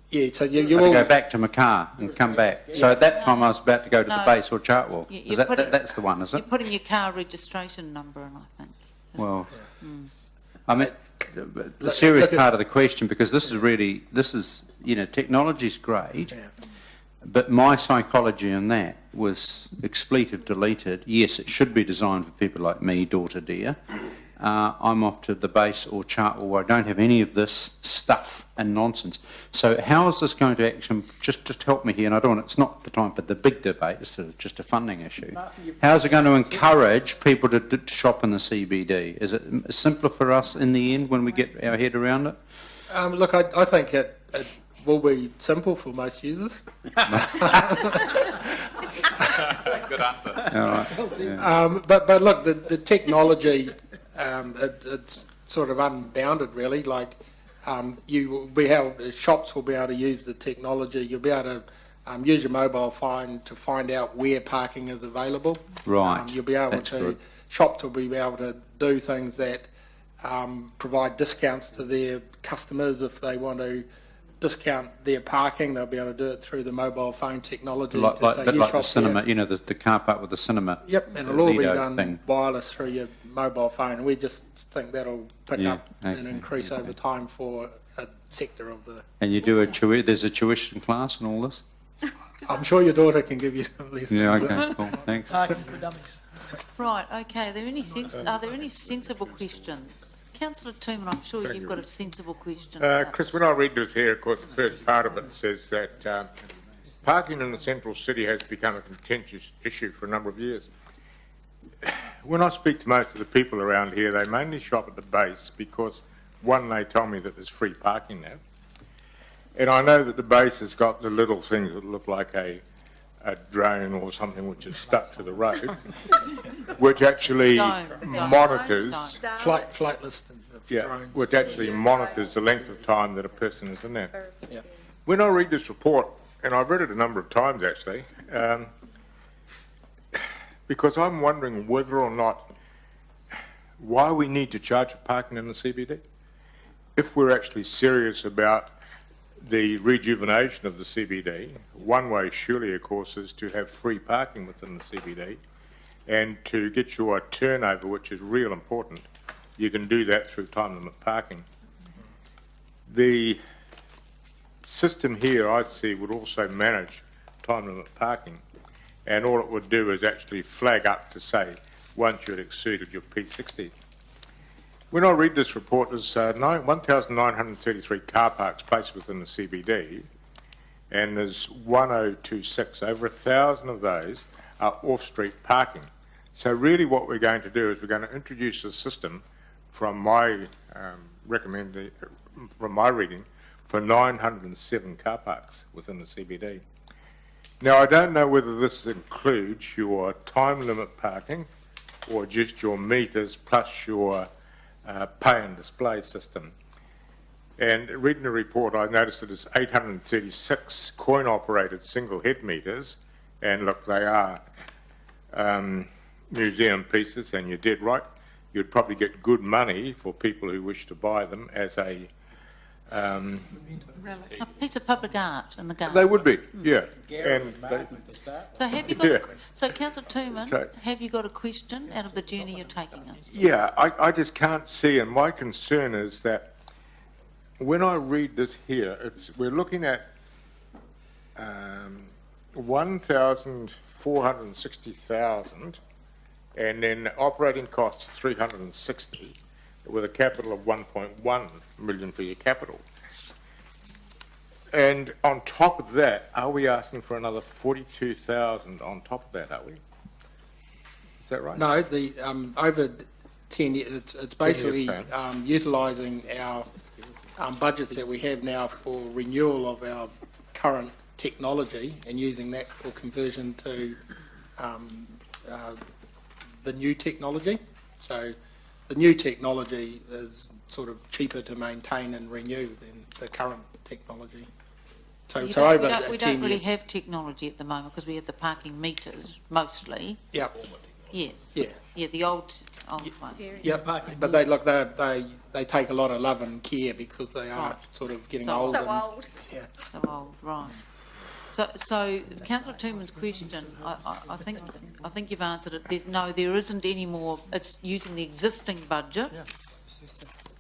Yeah, so I you had to will. go back to my car and come back. So at that time, I was about to go to the No. base or Chartwell. You- Is you put it- that's the one, is You're it? putting your car registration number in, I think. Well, I mean, the serious part of the question, because this is technology's great, But my psychology in that was expletive deleted. Yes, it should be designed for people like me, daughter dear. I'm off to the base or or I don't have any of this stuff and nonsense. So how is this going to actually, just help me here, and I don't want, it's not the time for the big debate, it's sort of just a funding issue. How is it going to encourage people to shop in the CBD? Is it simpler for us in the end when we get our head around it? Look, I think it will be simple for most users. Good answer. All right. Yeah. But look, the technology, it's sort of unbounded, really. Like, shops will be able to use the technology. You'll be able to use your mobile phone to find out where parking is available. Right. You'll be able That's to. good. Shops will be able to do things that provide discounts to their customers if they want to discount their parking. They'll be able to do it through the mobile phone technology. Like the shop cinema, here. you know, the car park with the cinema. Yep, and it'll all be Lido done thing. wireless through your mobile phone. We just think that'll pick Yeah, up and okay, increase over time for a sector of the. And you do there's a tuition class and all this? I'm sure your daughter can give you some lessons. Yeah, okay, cool, thanks. Parking for dummies. Right, okay, are there any sensible questions? Councillor Tooman, I'm sure you've got a sensible question. Chris, when I read this here, of course, the first part of it says that parking in the central city has become a contentious issue for a number of years. When I speak to most of the people around here, they mainly shop at the base because, one, they tell me that there's free parking now. And I know that the base has got the little things that look like a drone or something which is stuck to the road, which actually monitors flight list of drones. which actually monitors the length of time that a person is in there. Yeah. When I read this report, and I've read it a number of times actually, because I'm wondering whether or not why we need to charge for parking in the CBD. If we're actually serious about the rejuvenation of the CBD, one way surely, of course, is to have free parking within the CBD, and to get your turnover, which is real important, you can do that through time limit parking. The system here, I see, would also manage time limit parking, and all it would do is actually flag up to say once you'd exceeded your P60. When I read this report, there's 1,933 car park spaces within the CBD, and there's 1026. Over 1,000 of those are off-street parking. So really what we're going to do is we're going to introduce a system from my reading for 907 car parks within the CBD. Now, I don't know whether this includes your time limit parking or just your meters plus your pay and display system. And reading the report, I noticed that there's 836 coin-operated single head meters, and look, they are museum pieces, and you're dead right. You'd probably get good money for people who wish to buy them as a piece of public art in the garden. they would be, yeah. Gary And Martin to start. So have you got, Yeah. so Councillor Tooman, So- have you got a question out of the journey you're taking us? yeah, I just can't see, and my concern is that when I read this here, we're looking at 1,460,000, and then operating costs 360, with a capital of 1.1 million for your capital. And on top of that, are we asking for another 42,000 on top of that, are we? Is that right? No, the over 10 years, it's basically plan. utilising our budgets that we have now for renewal of our current technology and using that for conversion to the new technology. So the new technology is sort of cheaper to maintain and renew than the current technology. So, We over don't a 10 really year, have technology at the moment because we have the parking meters mostly. yeah, Yes. yeah, Yeah, the old one. yeah. But they look, they take a lot of love and care because they are Right. sort of getting So old. So and, old. Yeah. So old, right. So Councillor Tooman's question, I think you've answered it. There isn't any more. It's using the existing budget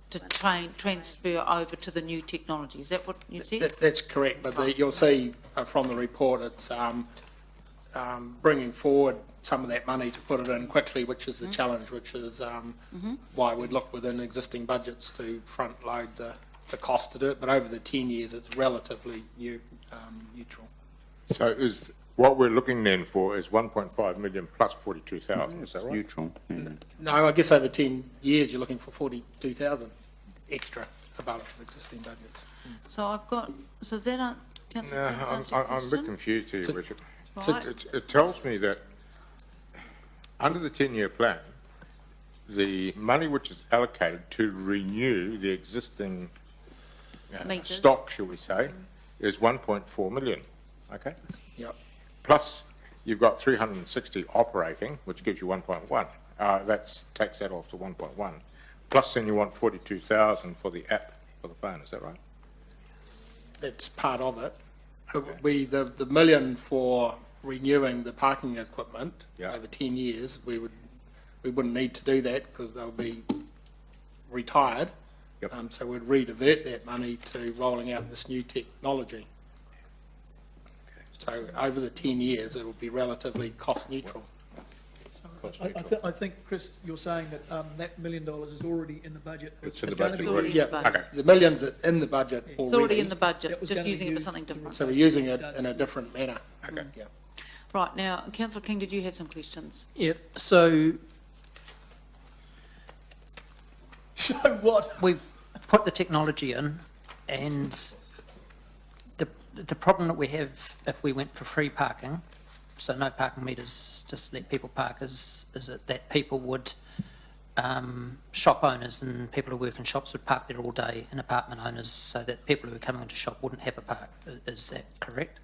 to transfer over to the new technology. Is that what you said? That's correct, but you'll see from the report it's bringing forward some of that money to put it in quickly, which is the challenge, which is why we'd look within existing budgets to front load the cost to do it. But over the 10 years, it's relatively neutral. So is, what we're looking then for is 1.5 million plus 42,000, is that right? Neutral. Yeah. No, I guess over 10 years, you're looking for 42,000 extra above existing budgets. So I've got, so that aren't... No, I'm a bit confused here, Richard. Right. It tells me that under the 10-year plan, the money which is allocated to renew the existing Meters. stock, shall we say, is 1.4 million, okay? Yep. Plus, you've got 360 operating, which gives you 1.1. Takes that off to 1.1. Plus, then you want 42,000 for the app for the phone, is that right? That's part of it. Okay. The million for renewing the parking equipment Yeah. over 10 years, we wouldn't need to do that because they'll be retired. Yep. So we'd redivert that money to rolling out this new technology. So over the 10 years, it will be relatively cost neutral. I think, Chris, you're saying that that $1 million is already in the budget. It's in the gonna budget be- already. Yeah, Okay. the millions are in the budget It's already already. in the budget, That was just gonna be using it for used something to- different. So we're using it Does. in a different manner. Okay. Yeah. Right, now, Councillor King, did you have some questions? Yeah, so So what? we put the technology in, and the problem that we have if we went for free parking, so no parking meters, just let people park, is it that people would, shop owners and people who work in shops would park there all day, and apartment owners, so that people who are coming into shop wouldn't have a park. Is that correct?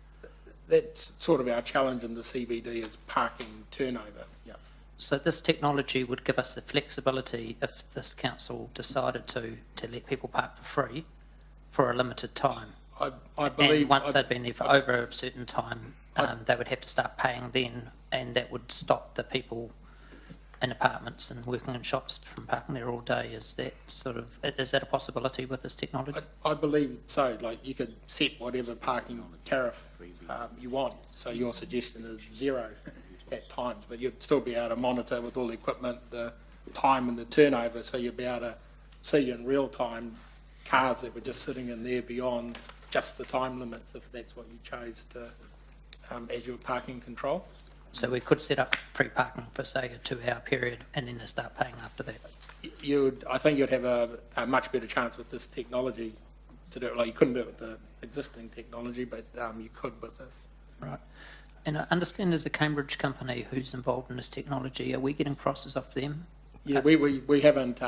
That's sort of our challenge in the CBD is parking turnover. Yeah. So this technology would give us the flexibility if this council decided to let people park for free for a limited time. I believe. And once they'd been there for over a certain time, they would have to start paying then, and that would stop the people in apartments and working in shops from parking there all day. Is that a possibility with this technology? I believe so. Like you could set whatever parking tariff you want. So your suggestion is 0 at times, but you'd still be able to monitor with all the equipment, the time and the turnover. So you'd be able to see in real time cars that were just sitting in there beyond just the time limits, if that's what you chose to as your parking control. So we could set up free parking for, say, a 2-hour period, and then they start paying after that. I think you'd have a much better chance with this technology to do it. Like you couldn't do it with the existing technology, but you could with this. Right. And I understand there's a Cambridge company who's involved in this technology. Are we getting prices off them? Yeah, we haven't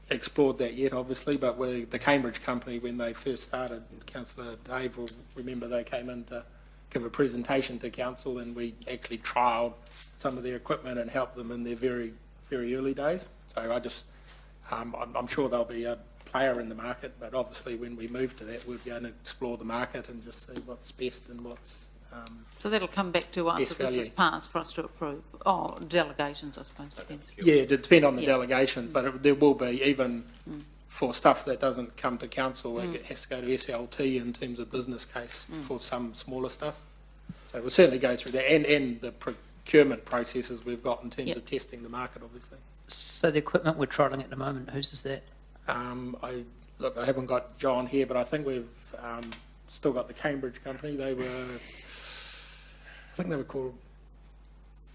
explored that yet, obviously, but the Cambridge company, when they first started, Councillor Dave will remember they came in to give a presentation to council, and we actually trialled some of their equipment and helped them in their very, very early days. So I'm sure they'll be a player in the market, but obviously when we move to that, we're going to explore the market and just see what's best and what's So that'll come back to us Yes, if this is value. passed for us to approve. Oh, delegations, I suppose, depends. Yeah, it depends on the Yeah. delegation, but there will be, even for stuff that doesn't come to council, it has to go to SLT in terms of business case for some smaller stuff. So we'll certainly go through that, and the procurement processes we've got in terms Yeah. of testing the market, obviously. So the equipment we're trialling at the moment, whose is that? I haven't got John here, but I think we've still got the Cambridge company. I think they were called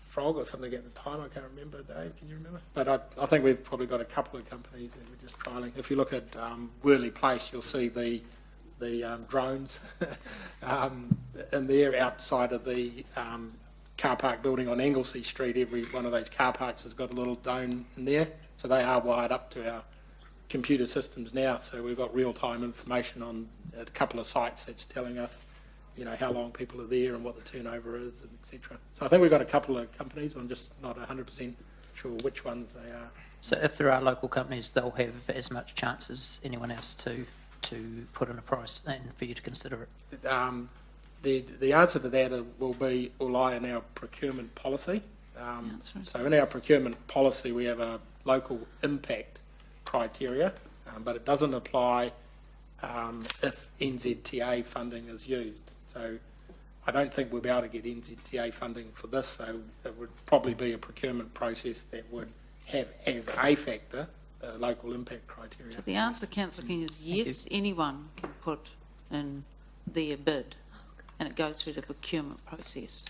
Frog or something at the time. I can't remember. Dave, can you remember? But I think we've probably got a couple of companies that we're just trialling. If you look at Worley Place, you'll see the drones in there outside of the car park building on Anglesey Street. Every one of those car parks has got a little dome in there, so they are wired up to our computer systems now. So we've got real-time information on a couple of sites that's telling us, how long people are there and what the turnover is, and etc. So I think we've got a couple of companies. I'm just not 100% sure which ones they are. So if there are local companies, they'll have as much chance as anyone else to put in a price and for you to consider it. The answer to that will lie in our procurement policy. That's right. So in our procurement policy, we have a local impact criteria, but it doesn't apply if NZTA funding is used. So I don't think we'll be able to get NZTA funding for this, so it would probably be a procurement process that would have as a factor local impact criteria. So the answer, Councillor King, is yes, anyone can put in their bid, and it goes through the procurement process.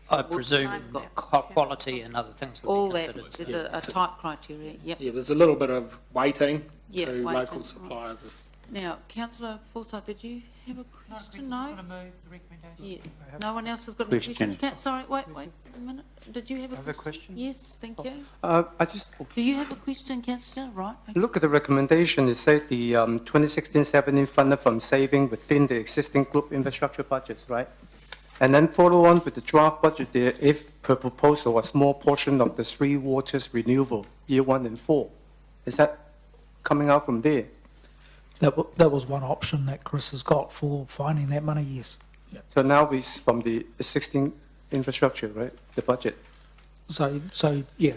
I presume quality and other things would All be that, considered. there's a type criteria, yep. Yeah, there's a little bit of waiting Yeah, to waiting, local right. suppliers. Now, Councillor Forsyth, did you have a question? No? move the recommendation. Yeah. No one else has got any Question. questions? Sorry, wait a minute. Did you have a question? Yes, thank you. I just Do you have a question, Councillor? Right. Okay. look at the recommendation. It said the 2016-17 funded from saving within the existing group infrastructure budgets, right? And then follow on with the draft budget there, if per proposal, a small portion of the Three Waters renewal, year 1 and 4. Is that coming out from there? That was one option that Chris has got for finding that money, yes. So now it's from the existing infrastructure, right? The budget. So yeah,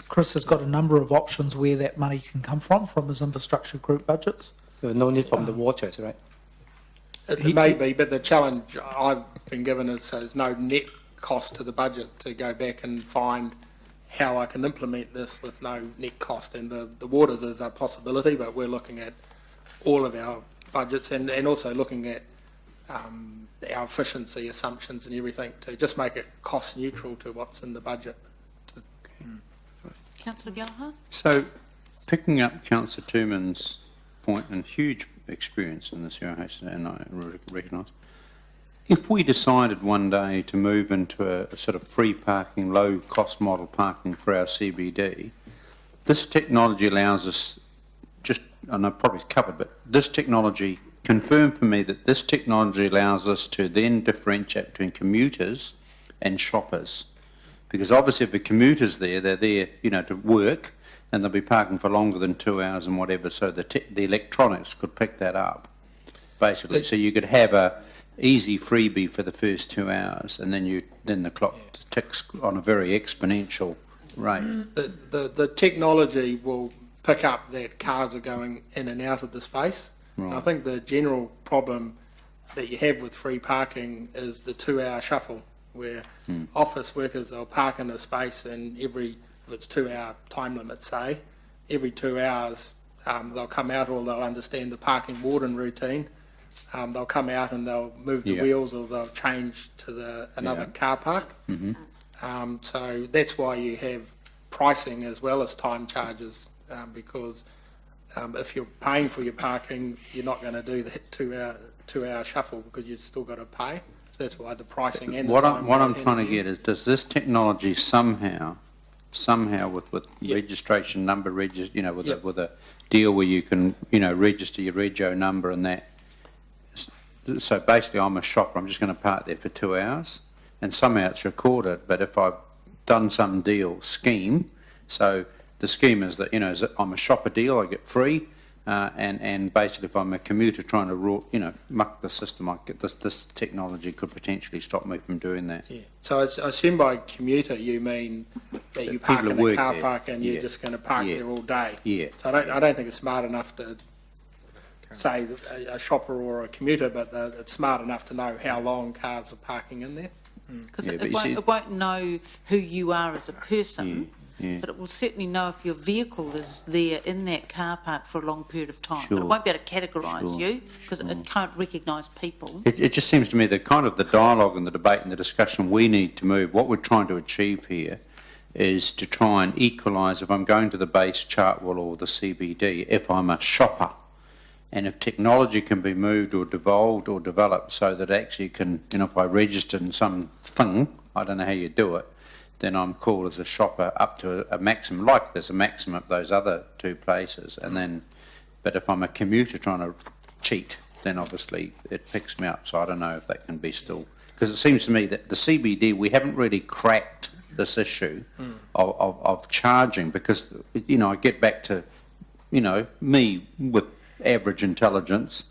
Chris has got a number of options where that money can come from his infrastructure group budgets. So no need from the waters, right? It may be, but the challenge I've been given is there's no net cost to the budget to go back and find how I can implement this with no net cost. And the waters is a possibility, but we're looking at all of our budgets and also looking at our efficiency assumptions and everything to just make it cost neutral to what's in the budget. Councillor Gallagher? So, picking up Councillor Tooman's point, and huge experience in this area, and I recognise, if we decided one day to move into a sort of free parking, low-cost model parking for our CBD, this technology allows us, just, I know probably covered, but this technology, confirm for me that this technology allows us to then differentiate between commuters and shoppers. Because obviously if a commuter's there, they're there, to work, and they'll be parking for longer than 2 hours and whatever, so the electronics could pick that up, basically. So you could have a easy freebie for the first 2 hours, and then the clock ticks on a very exponential rate. The technology will pick up that cars are going in and out of the space. Right. I think the general problem that you have with free parking is the 2 hour shuffle, where office workers will park in a space and if it's 2 hour time limit, say, every 2 hours they'll come out or they'll understand the parking warden routine. They'll come out and they'll move the wheels or they'll change to another car park. So that's why you have pricing as well as time charges, because if you're paying for your parking, you're not going to do that 2 hour shuffle because you've still got to pay. So that's why the pricing and what I'm trying to get is, does this technology somehow with registration number, with a deal where you can register your rego number and that. So basically, I'm a shopper. I'm just going to park there for 2 hours, and somehow it's recorded. But if I've done some deal scheme, so the scheme is that I'm a shopper deal, I get free, and basically if I'm a commuter trying to muck the system, I get this technology could potentially stop me from doing that. Yeah. So I assume by commuter you mean that you park in a car park and you're just going to park there all day. Yeah. So I don't think it's smart enough to say a shopper or a commuter, but it's smart enough to know how long cars are parking in there. Because it won't know who you are as a person, Yeah. but it will certainly know if your vehicle is there in that car park for a long period of time. Sure. But it won't be able to categorise Sure. you because it can't recognise people. It just seems to me that kind of the dialogue and the debate and the discussion we need to move, what we're trying to achieve here is to try and equalise, if I'm going to the base Chartwell or the CBD, if I'm a shopper, and if technology can be moved or devolved or developed so that actually can, if I register in some thing, I don't know how you do it, then I'm called as a shopper up to a maximum, like there's a maximum at those other two places. And then, but if I'm a commuter trying to cheat, then obviously it picks me up. So I don't know if that can be still, because it seems to me that the CBD, we haven't really cracked this issue of charging, because, I get back to, me with average intelligence,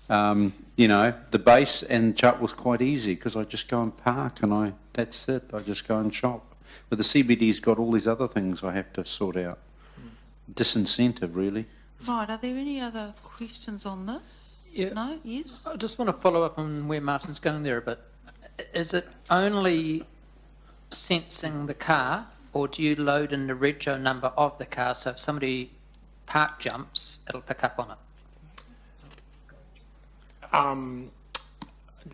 the base and Chartwell's quite easy because I just go and park and that's it, I just go and shop. But the CBD's got all these other things I have to sort out. disincentive, really. Right, are there any other questions on this? Yeah. No? Yes? I just want to follow up on where Martin's going there a bit. Is it only sensing the car, or do you load in the rego number of the car, so if somebody park jumps, it'll pick up on it?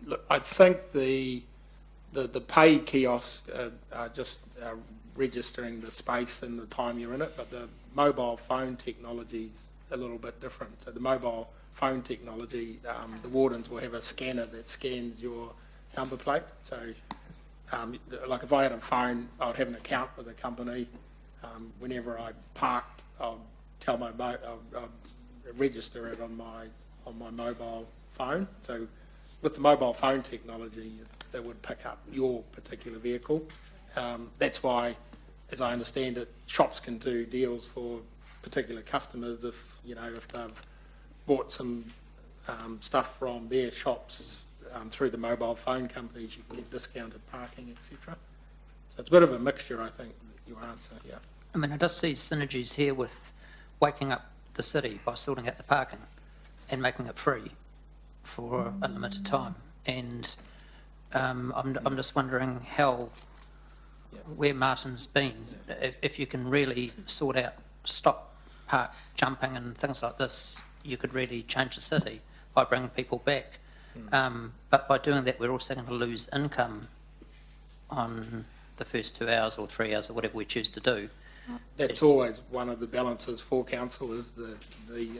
Look, I think the pay kiosks are just registering the space and the time you're in it, but the mobile phone technology is a little bit different. So the mobile phone technology, the wardens will have a scanner that scans your number plate. So, like if I had a phone, I'd have an account with the company. Whenever I parked, I'll tell I'll register it on my mobile phone. So, with the mobile phone technology, that would pick up your particular vehicle. That's why, as I understand it, shops can do deals for particular customers if they've bought some stuff from their shops through the mobile phone companies, you can get discounted parking, etc. So it's a bit of a mixture, I think, your answer, yeah. I mean, I just see synergies here with waking up the city by sorting out the parking and making it free for a limited time. And I'm just wondering where Martin's been, if you can really sort out stop park jumping and things like this, you could really change the city by bringing people back. But by doing that, we're also going to lose income on the first 2 hours or 3 hours or whatever we choose to do. That's always one of the balances for council, is the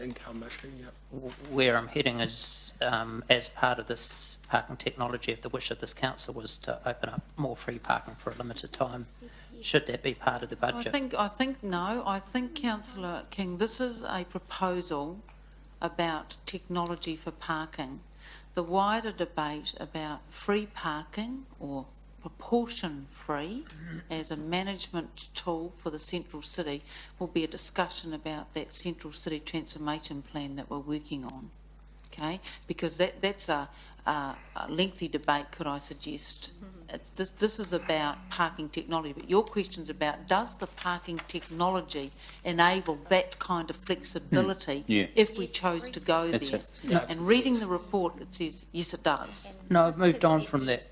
income issue, yeah. Where I'm heading is, as part of this parking technology, if the wish of this council was to open up more free parking for a limited time, should that be part of the budget? I think, Councillor King, this is a proposal about technology for parking. The wider debate about free parking or proportion free as a management tool for the central city will be a discussion about that central city transformation plan that we're working on, okay? Because that's a lengthy debate, could I suggest. This is about parking technology, but your question's about, does the parking technology enable that kind of flexibility if we chose to go there? And reading the report, it says, yes, it does. No, I've moved on from that.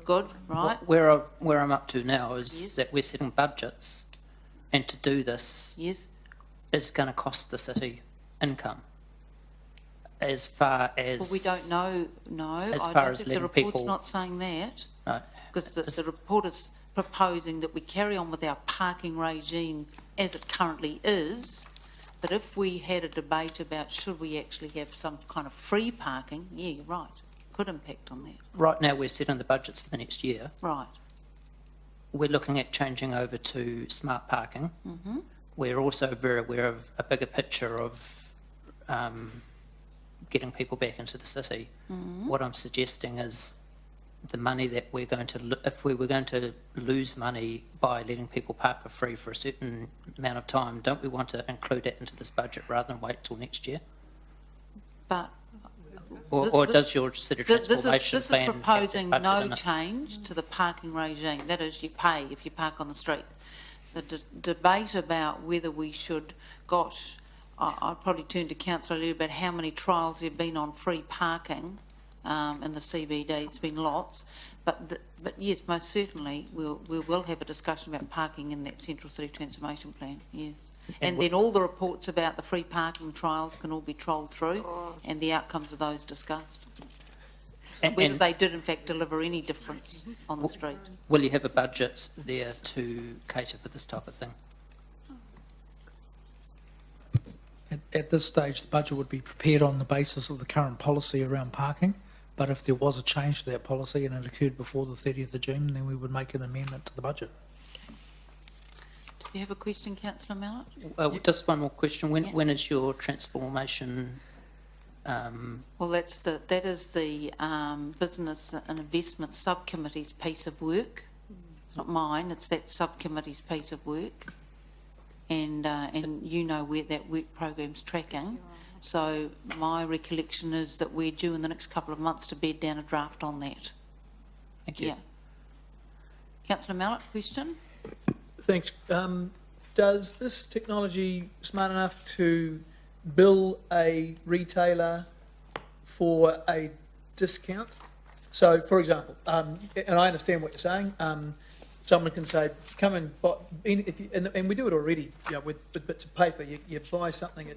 Good, right. Where I'm up to now is that we're setting budgets, and to do this is going to cost the city income. As far as... Well, we don't know, no. As far as letting people... The report's not saying that. No. Because the report is proposing that we carry on with our parking regime as it currently is, but if we had a debate about should we actually have some kind of free parking, yeah, you're right, could impact on that. Right now we're setting the budgets for the next year. Right. We're looking at changing over to smart parking. Mm-hmm. We're also very aware of a bigger picture of getting people back into the city. Mm-hmm. What I'm suggesting is the money that we're going to, if we were going to lose money by letting people park for free for a certain amount of time, don't we want to include that into this budget rather than wait till next year? But or does your city transformation plan... This is proposing no change to the parking regime. That is, you pay if you park on the street. The debate about whether we should, gosh, I'd probably turn to Councillor Lee about how many trials there have been on free parking in the CBD. It's been lots. But yes, most certainly we will have a discussion about parking in that Central City Transformation Plan, yes. And then all the reports about the free parking trials can all be trolled through and the outcomes of those discussed. Whether they did in fact deliver any difference on the street. Will you have a budget there to cater for this type of thing? At this stage, the budget would be prepared on the basis of the current policy around parking. But if there was a change to that policy and it occurred before the 30th of June, then we would make an amendment to the budget. Do you have a question, Councillor Mallett? Just one more question. When is your transformation? Well, that is the Business and Investment Subcommittee's piece of work. It's not mine. It's that subcommittee's piece of work, and you know where that work program's tracking. So my recollection is that we're due in the next couple of months to bed down a draft on that. Thank you. Yeah. Councillor Mallett, question? Thanks. does this technology smart enough to bill a retailer for a discount? So, for example, and I understand what you're saying, someone can say, come and buy, and we do it already, with bits of paper. You buy something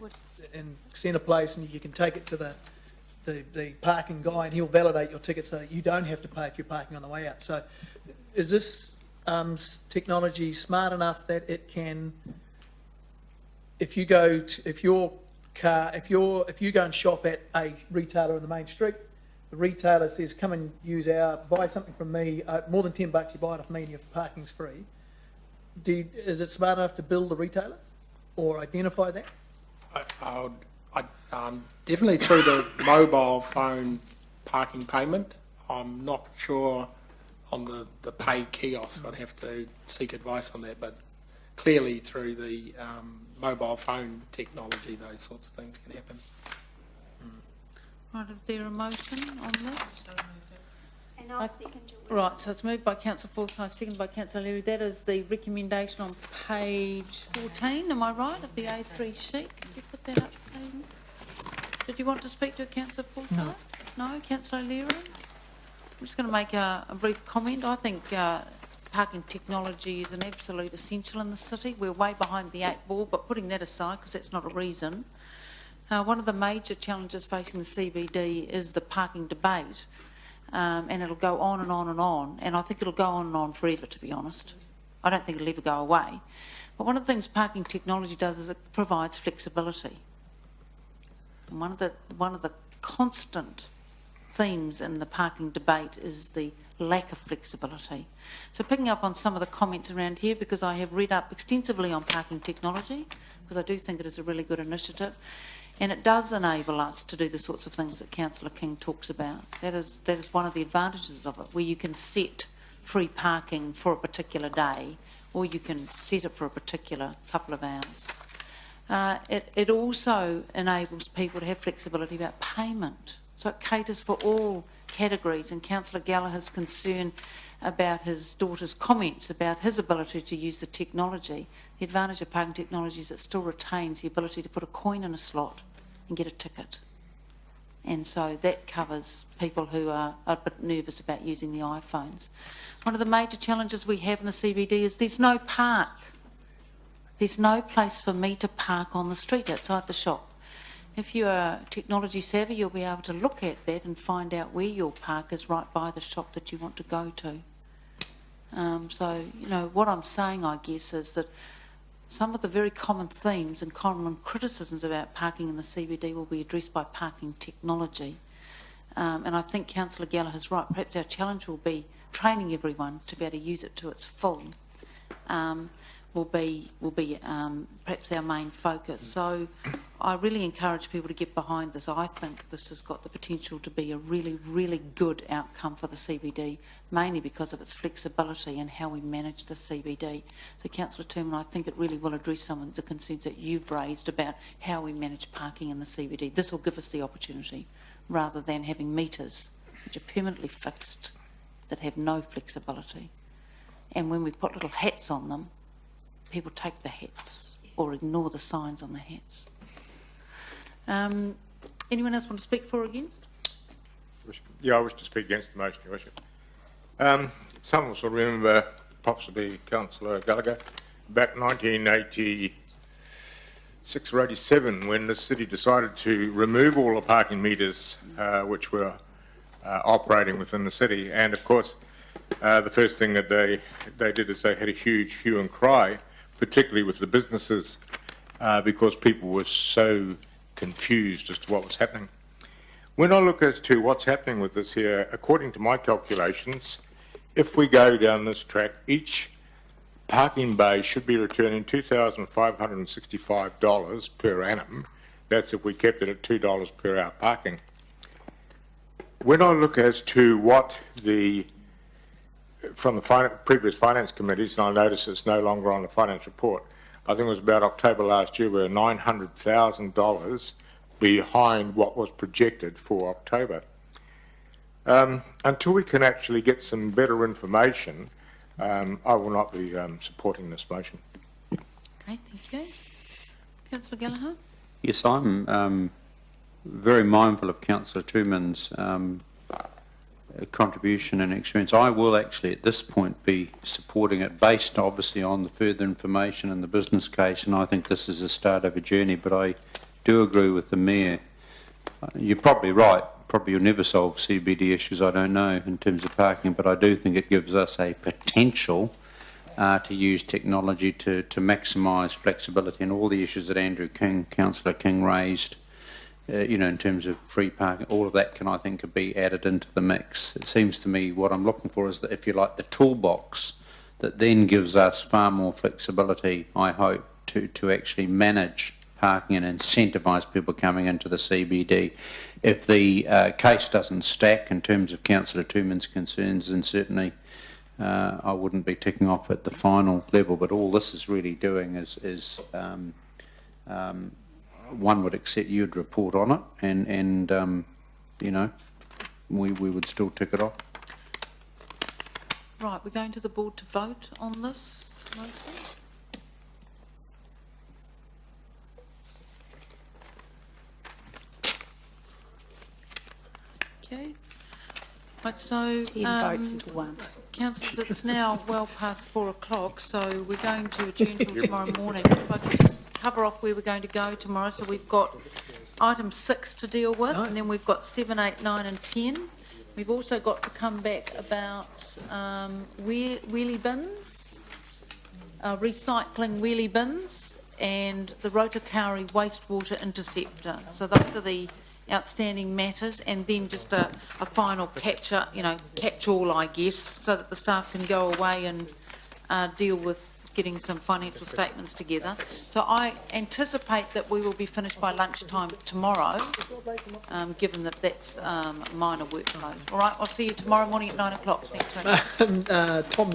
in centre place and you can take it to the parking guy and he'll validate your ticket so that you don't have to pay if you're parking on the way out. So is this technology smart enough that it can, if you go and shop at a retailer in the main street, the retailer says, come and buy something from me, more than $10 you buy it off me and your parking's free. Is it smart enough to bill the retailer or identify that? Definitely through the mobile phone parking payment. I'm not sure on the pay kiosk. I'd have to seek advice on that, but clearly through the mobile phone technology, those sorts of things can happen. Right, is there a motion on this? And I'll second your. Right, so it's moved by councillor Forsyth, seconded by councillor Leary. That is the recommendation on page 14, am I right, of the A3 sheet? Could you put that up, please? Did you want to speak to councillor Forsyth? No, councillor Leary? I'm just going to make a brief comment. I think parking technology is an absolute essential in the city. We're way behind the 8 ball, but putting that aside, because that's not a reason, one of the major challenges facing the CBD is the parking debate, and it'll go on and on and on, and I think it'll go on and on forever, to be honest. I don't think it'll ever go away. But one of the things parking technology does is it provides flexibility. And one of the constant themes in the parking debate is the lack of flexibility. So picking up on some of the comments around here, because I have read up extensively on parking technology, because I do think it is a really good initiative, and it does enable us to do the sorts of things that Councillor King talks about. That is one of the advantages of it, where you can set free parking for a particular day, or you can set it for a particular couple of hours. It also enables people to have flexibility about payment. So it caters for all categories, and Councillor Gallagher's concern about his daughter's comments about his ability to use the technology. The advantage of parking technology is it still retains the ability to put a coin in a slot and get a ticket. And so that covers people who are a bit nervous about using the iPhones. One of the major challenges we have in the CBD is there's no park. There's no place for me to park on the street outside the shop. If you are technology savvy, you'll be able to look at that and find out where your park is right by the shop that you want to go to. So, what I'm saying, I guess, is that some of the very common themes and common criticisms about parking in the CBD will be addressed by parking technology. And I think Councillor Gallagher's right. Perhaps our challenge will be training everyone to be able to use it to its full. Will be perhaps our main focus. So I really encourage people to get behind this. I think this has got the potential to be a really, really good outcome for the CBD, mainly because of its flexibility and how we manage the CBD. So Councillor Toomey, I think it really will address some of the concerns that you've raised about how we manage parking in the CBD. This will give us the opportunity, rather than having meters which are permanently fixed that have no flexibility. And when we put little hats on them, people take the hats or ignore the signs on the hats. Anyone else want to speak for or against? Yeah, I wish to speak against the motion, Your Worship. Some of us will remember, possibly Councillor Gallagher, back 1986 or 87, when the city decided to remove all the parking meters which were operating within the city. And of course, the first thing that they did is they had a huge hue and cry, particularly with the businesses, because people were so confused as to what was happening. When I look as to what's happening with this here, according to my calculations, if we go down this track, each parking bay should be returning $2,565 per annum. That's if we kept it at $2 per hour parking. When I look as to what from the previous finance committees, and I notice it's no longer on the finance report, I think it was about October last year, we were $900,000 behind what was projected for October. Until we can actually get some better information, I will not be supporting this motion. Okay, Okay, thank you. Councillor Gallagher? Yes, I'm very mindful of Councillor Truman's contribution and experience. I will actually at this point be supporting it based obviously on the further information and the business case, and I think this is the start of a journey, but I do agree with the Mayor. You're probably right. Probably you'll never solve CBD issues, I don't know, in terms of parking, but I do think it gives us a potential to use technology to maximise flexibility and all the issues that Councillor King raised, in terms of free parking, all of that I think could be added into the mix. It seems to me what I'm looking for is that, if you like, the toolbox that then gives us far more flexibility, I hope, to actually manage parking and incentivise people coming into the CBD. If the case doesn't stack in terms of Councillor Truman's concerns, then certainly I wouldn't be ticking off at the final level. But all this is really doing is one would accept you'd report on it, and we would still tick it off. Right, we're going to the board to vote on this motion. Okay. Right, so 10 votes to 1. councillors, it's now well past 4 o'clock, so we're going to adjourn till tomorrow morning. If I could just cover off where we're going to go tomorrow. So we've got item 6 to deal with, and then we've got 7, 8, 9 and 10. We've also got to come back about wheelie bins, recycling wheelie bins, and the Rotakari wastewater interceptor. So those are the outstanding matters, and then just a final catch-all, I guess, so that the staff can go away and deal with getting some financial statements together. So I anticipate that we will be finished by lunchtime tomorrow, given that that's minor workload. All right, I'll see you tomorrow morning at 9 o'clock. Thanks very much. Tom,